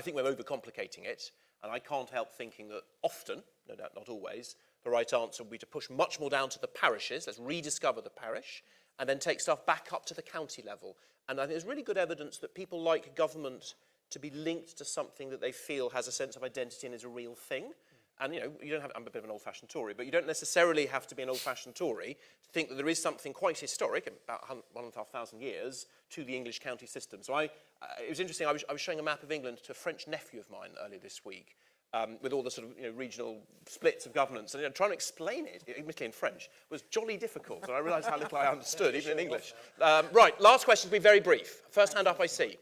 think we're overcomplicating it, and I can't help thinking that often, no doubt not always, the right answer would be to push much more down to the parishes. Let's rediscover the parish, and then take stuff back up to the county level. And I think there's really good evidence that people like government to be linked to something that they feel has a sense of identity and is a real thing. And, you know, I'm a bit of an old-fashioned Tory, but you don't necessarily have to be an old-fashioned Tory to think that there is something quite historic, about 1,500 years, to the English county system. So it was interesting, I was showing a map of England to a French nephew of mine earlier this week, with all the sort of regional splits of governance. And trying to explain it, admittedly in French, was jolly difficult. And I realised how little I understood, even in English. Right, last question to be very brief. First hand up I see.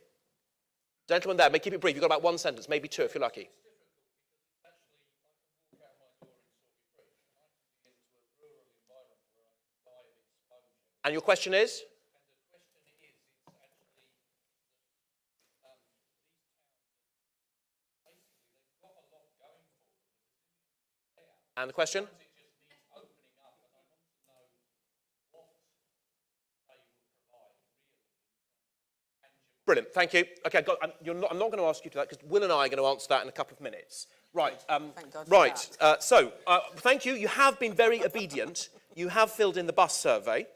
Gentleman there, keep it brief. You've got about one sentence, maybe two if you're lucky. And your question is? And the question? Brilliant, thank you. Okay, I'm not going to ask you to that because Will and I are going to answer that in a couple of minutes. Right, thank you. You have been very obedient. You have filled in the bus survey.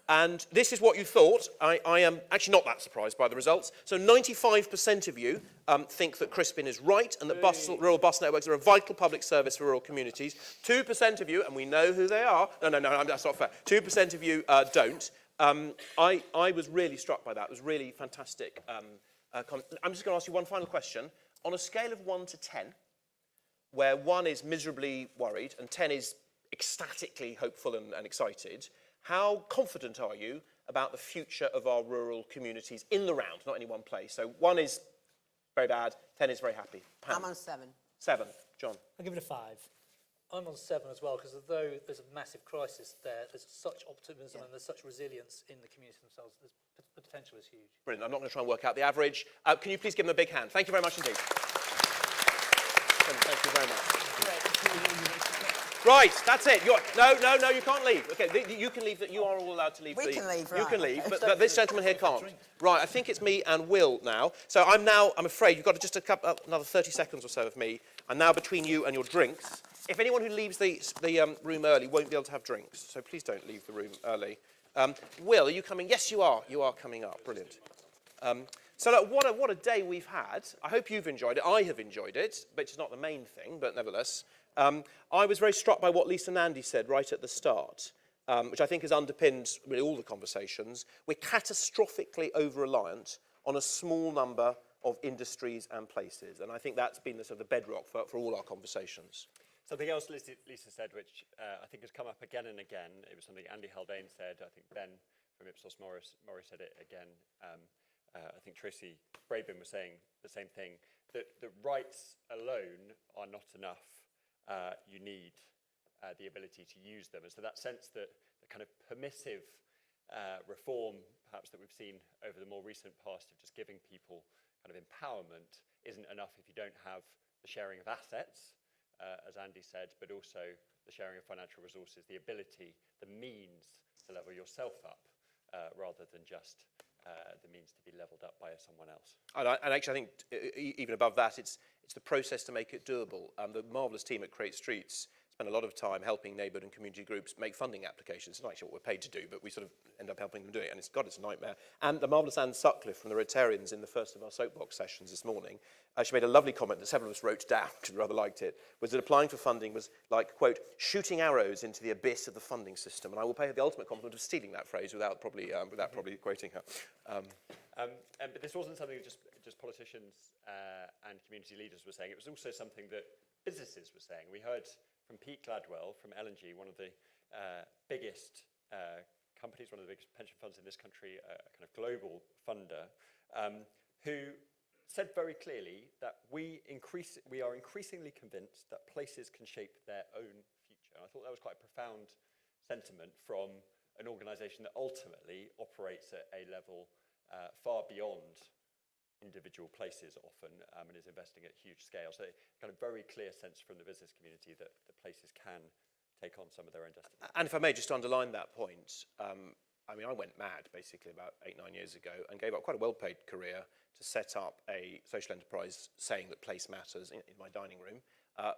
And this is what you thought. I am actually not that surprised by the results. So 95% of you think that Crispin is right and that rural bus networks are a vital public service for rural communities. 2% of you, and we know who they are. No, that's not fair. 2% of you don't. I was really struck by that. It was really fantastic. I'm just going to ask you one final question. On a scale of 1 to 10, where 1 is miserably worried and 10 is ecstatically hopeful and excited, how confident are you about the future of our rural communities in the round, not any one place? So 1 is very bad, 10 is very happy. Pam? I'm on 7. 7. John? I'll give it a 5. I'm on 7 as well, because although there's a massive crisis there's such optimism and there's such resilience in the community themselves. The potential is huge. Brilliant. I'm not going to try and work out the average. Can you please give them a big hand? Thank you very much indeed. Thank you very much. Right, that's it. No, you can't leave. Okay, you can leave. You are all allowed to leave. We can leave, right. You can leave, but this gentleman here can't. Right, I think it's me and Will now. So I'm afraid, you've got just another 30 seconds or so of me. I'm now between you and your drinks. If anyone who leaves the room early won't be able to have drinks, so please don't leave the room early. Will, are you coming? Yes, you are. You are coming up. Brilliant. So look, what a day we've had. I hope you've enjoyed it. I have enjoyed it, but it's not the main thing, but nevertheless. I was very struck by what Lisa Nandy said right at the start, which I think has underpinned really all the conversations. We're catastrophically over-reliant on a small number of industries and places, and I think that's been the sort of the bedrock for all our conversations. Something else Lisa said, which I think has come up again and again, it was something Andy Haldane said, I think Ben from Ipsos Morris said it again, I think Tracy Brabin was saying the same thing, that rights alone are not enough. You need the ability to use them. And so that sense that the kind of permissive reform, perhaps, that we've seen over the more recent past of just giving people kind of empowerment isn't enough if you don't have the sharing of assets, as Andy said, but also the sharing of financial resources, the ability, the means to level yourself up, rather than just the means to be leveled up by someone else. And actually, I think even above that, it's the process to make it doable. The marvellous team at Create Streets spend a lot of time helping neighbourhood and community groups make funding applications. It's not actually what we're paid to do, but we sort of end up helping them do it, and it's a nightmare. And the marvellous Anne Sutcliffe from the Rotarians in the first of our soapbox sessions this morning, she made a lovely comment that several of us wrote down, because we rather liked it, was that applying for funding was like, quote, shooting arrows into the abyss of the funding system. And I will pay her the ultimate compliment of stealing that phrase without probably quoting her. But this wasn't something that just politicians and community leaders were saying. It was also something that businesses were saying. We heard from Pete Gladwell from L&G, one of the biggest companies, one of the biggest pension funds in this country, a kind of global funder, who said very clearly that we are increasingly convinced that places can shape their own future. And I thought that was quite a profound sentiment from an organisation that ultimately operates at a level far beyond individual places often, and is investing at huge scale. So kind of very clear sense from the business community that the places can take on some of their own destiny. And if I may just underline that point, I mean, I went mad basically about 8-9 years ago and gave up quite a well-paid career to set up a social enterprise saying that place matters in my dining room.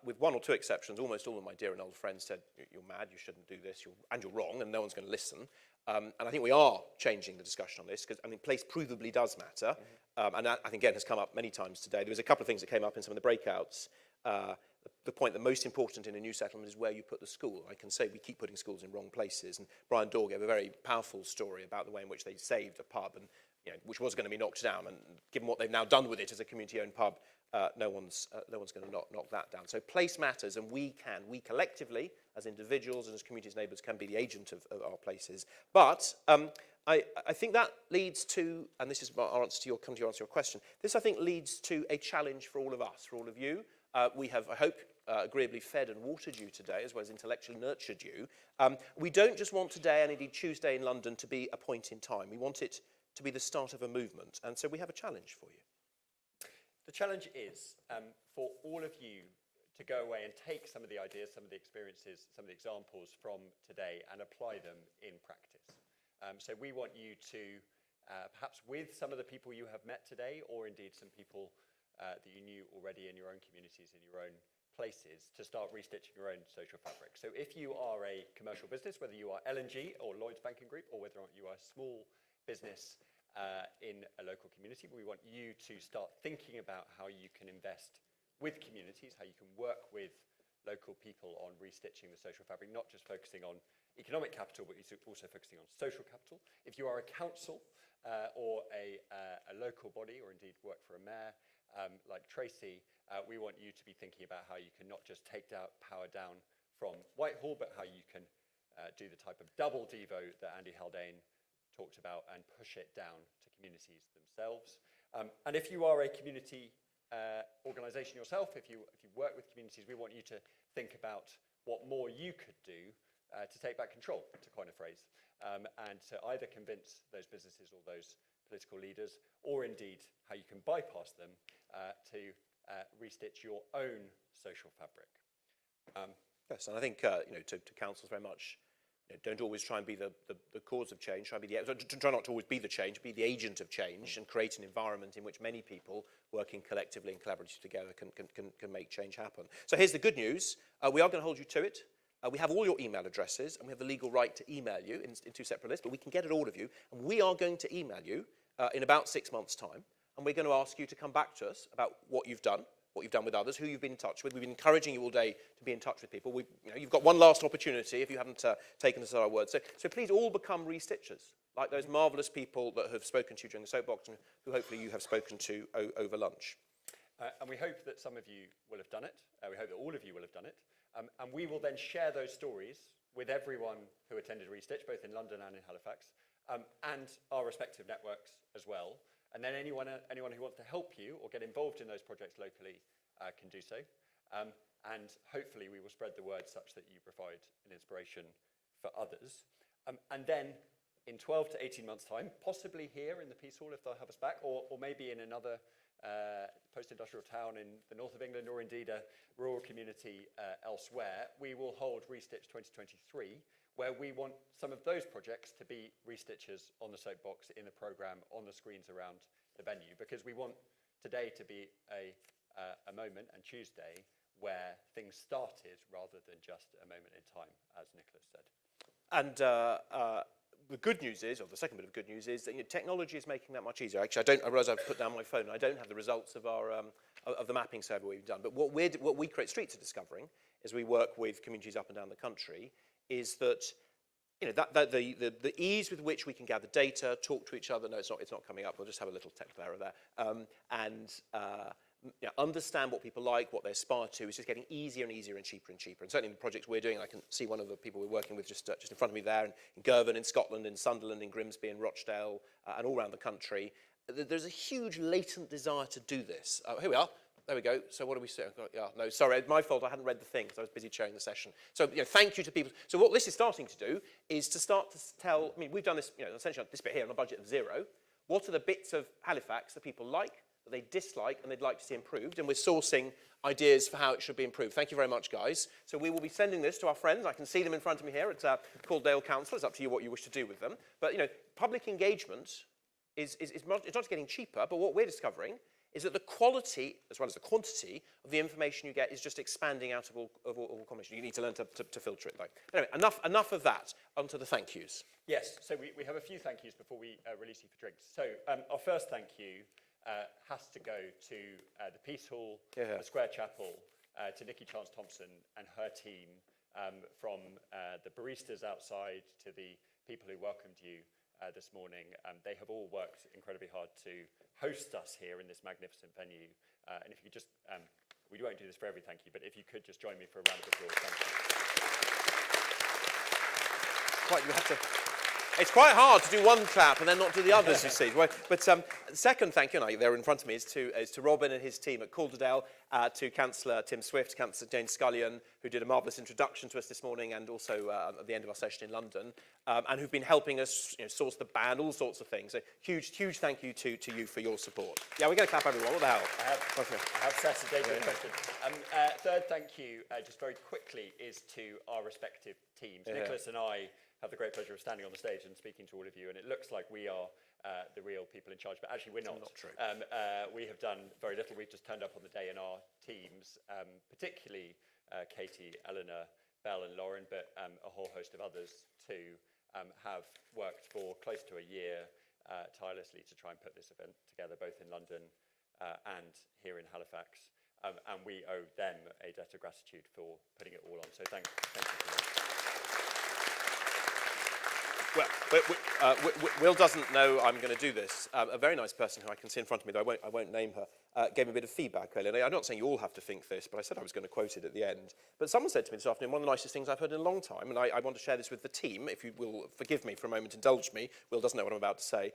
With one or two exceptions, almost all of my dear and old friends said, you're mad, you shouldn't do this, and you're wrong, and no one's going to listen. And I think we are changing the discussion on this, because I mean, place provably does matter. And that, I think, again, has come up many times today. There was a couple of things that came up in some of the breakouts. The point that most important in a new settlement is where you put the school. I can say we keep putting schools in wrong places. And Brian Dorr gave a very powerful story about the way in which they saved a pub, and which was going to be knocked down. And given what they've now done with it as a community-owned pub, no one's going to knock that down. So place matters, and we collectively, as individuals and as communities, neighbours, can be the agent of our places. But I think that leads to, and this is our answer to your question, this I think leads to a challenge for all of us, for all of you. We have, I hope, agreeably fed and watered you today, as well as intellectually nurtured you. We don't just want today, and indeed Tuesday in London, to be a point in time. We want it to be the start of a movement. And so we have a challenge for you. The challenge is for all of you to go away and take some of the ideas, some of the experiences, some of the examples from today and apply them in practice. So we want you to, perhaps with some of the people you have met today, or indeed some people that you knew already in your own communities, in your own places, to start restitching your own social fabric. So if you are a commercial business, whether you are L&G or Lloyds Banking Group, or whether you are a small business in a local community, we want you to start thinking about how you can invest with communities, how you can work with local people on restitching the social fabric, not just focusing on economic capital, but also focusing on social capital. If you are a council or a local body, or indeed work for a mayor like Tracy, we want you to be thinking about how you can not just take power down from Whitehall, but how you can do the type of double Devo that Andy Haldane talked about and push it down to communities themselves. And if you are a community organisation yourself, if you work with communities, we want you to think about what more you could do to take back control, to coin a phrase, and to either convince those businesses or those political leaders, or indeed how you can bypass them to restitch your own social fabric. Yes, and I think to councils very much, don't always try and be the cause of change. Try not to always be the change, be the agent of change, and create an environment in which many people working collectively and collaboratively together can make change happen. So here's the good news. We are going to hold you to it. We have all your email addresses, and we have the legal right to email you in two separate lists, but we can get at all of you. And we are going to email you in about 6 months' time, and we're going to ask you to come back to us about what you've done with others, who you've been in touch with. We've been encouraging you all day to be in touch with people. You've got one last opportunity if you haven't taken us at our word. So please all become restitchers, like those marvellous people that have spoken to you during the soapbox and who hopefully you have spoken to over lunch. And we hope that some of you will have done it. We hope that all of you will have done it. And we will then share those stories with everyone who attended Restitch, both in London and in Halifax, and our respective networks as well. And then anyone who wants to help you or get involved in those projects locally can do so. And hopefully we will spread the word such that you provide an inspiration for others. And then in 12 to 18 months' time, possibly here in the Peace Hall if they'll have us back, or maybe in another post-industrial town in the north of England, or indeed a rural community elsewhere, we will hold Restitch 2023, where we want some of those projects to be Restitchers on the soapbox, in the programme, on the screens around the venue, because we want today to be a moment, and Tuesday, where things started rather than just a moment in time, as Nicholas said. And the good news is, or the second bit of good news is, that technology is making that much easier. Actually, I realise I've put down my phone, and I don't have the results of our of the mapping survey we've done. But what we Create Streets are discovering, as we work with communities up and down the country, is that the ease with which we can gather data, talk to each other. No, it's not coming up. We'll just have a little technical error there. Understand what people like, what they aspire to, is just getting easier and easier and cheaper and cheaper. And certainly in the projects we're doing, I can see one of the people we're working with just in front of me there, in Girvan, in Scotland, in Sunderland, in Grimsby, in Rochdale, and all around the country. There's a huge latent desire to do this. Here we are. There we go. So what do we say? No, sorry, my fault. I hadn't read the thing because I was busy chairing the session. So thank you to people. So what this is starting to do is to start to tell. I mean, we've done this. Essentially this bit here on a budget of 0. What are the bits of Halifax that people like, that they dislike, and they'd like to see improved? And we're sourcing ideas for how it should be improved. Thank you very much, guys. So we will be sending this to our friends. I can see them in front of me here. It's Caldale Council. It's up to you what you wish to do with them. But public engagement is not just getting cheaper. But what we're discovering is that the quality, as well as the quantity, of the information you get is just expanding out of all combinations. You need to learn to filter it. Anyway, enough of that. On to the thank yous. Yes, so we have a few thank yous before we release you for drinks. So our first thank you has to go to the Peace Hall, the Square Chapel, to Nikki Chance-Thompson and her team, from the baristas outside to the people who welcomed you this morning. They have all worked incredibly hard to host us here in this magnificent venue. And if you could just, we won't do this for every thank you, but if you could just join me for a round of applause. Thank you. Right, you have to. It's quite hard to do one clap and then not do the others, you see. But second thank you, and there in front of me, is to Robin and his team at Calderdale, to Councillor Tim Swift, Councillor Jane Scullion, who did a marvellous introduction to us this morning, and also at the end of our session in London, and who've been helping us source the band, all sorts of things. So huge thank you to you for your support. Yeah, we're going to clap everyone. What the hell? I have set a date in question. Third thank you, just very quickly, is to our respective teams. Yeah. Nicholas and I have the great pleasure of standing on the stage and speaking to all of you, and it looks like we are the real people in charge, but actually we're not. Not true. We have done very little. We've just turned up on the day in our teams, particularly Katie, Eleanor, Belle and Lauren, but a whole host of others too, have worked for close to a year tirelessly to try and put this event together, both in London and here in Halifax, and we owe them a debt of gratitude for putting it all on. So thank you for that. Well, Will doesn't know I'm going to do this. A very nice person who I can see in front of me, though I won't name her, gave me a bit of feedback earlier. I'm not saying you all have to think this, but I said I was going to quote it at the end. But someone said to me this afternoon, one of the nicest things I've heard in a long time, and I want to share this with the team, if you will forgive me for a moment, indulge me. Will doesn't know what I'm about to say.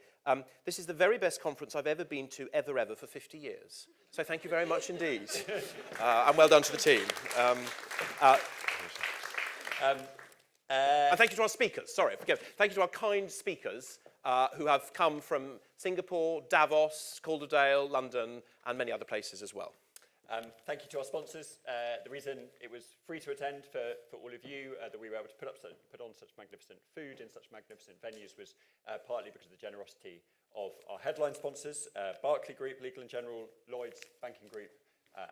This is the very best conference I've ever been to, ever, for 50 years. So thank you very much indeed. And well done to the team. And thank you to our speakers. Sorry, forgive me. Thank you to our kind speakers who have come from Singapore, Davos, Calderdale, London, and many other places as well. Thank you to our sponsors. The reason it was free to attend for all of you, that we were able to put on such magnificent food in such magnificent venues, was partly because of the generosity of our headline sponsors, Barclay Group, Legal & General, Lloyds Banking Group,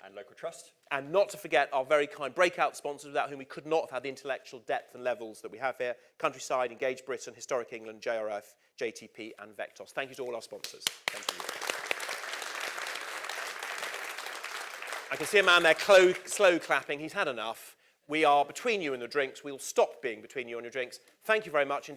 and Local Trust. And not to forget our very kind breakout sponsors, without whom we could not have had the intellectual depth and levels that we have here: Countryside, Engage Britain, Historic England, JRF, JTP and Vectos. Thank you to all our sponsors. Thank you. I can see a man there slow clapping. He's had enough. We are between you and the drinks. We'll stop being between you and your drinks. Thank you very much indeed.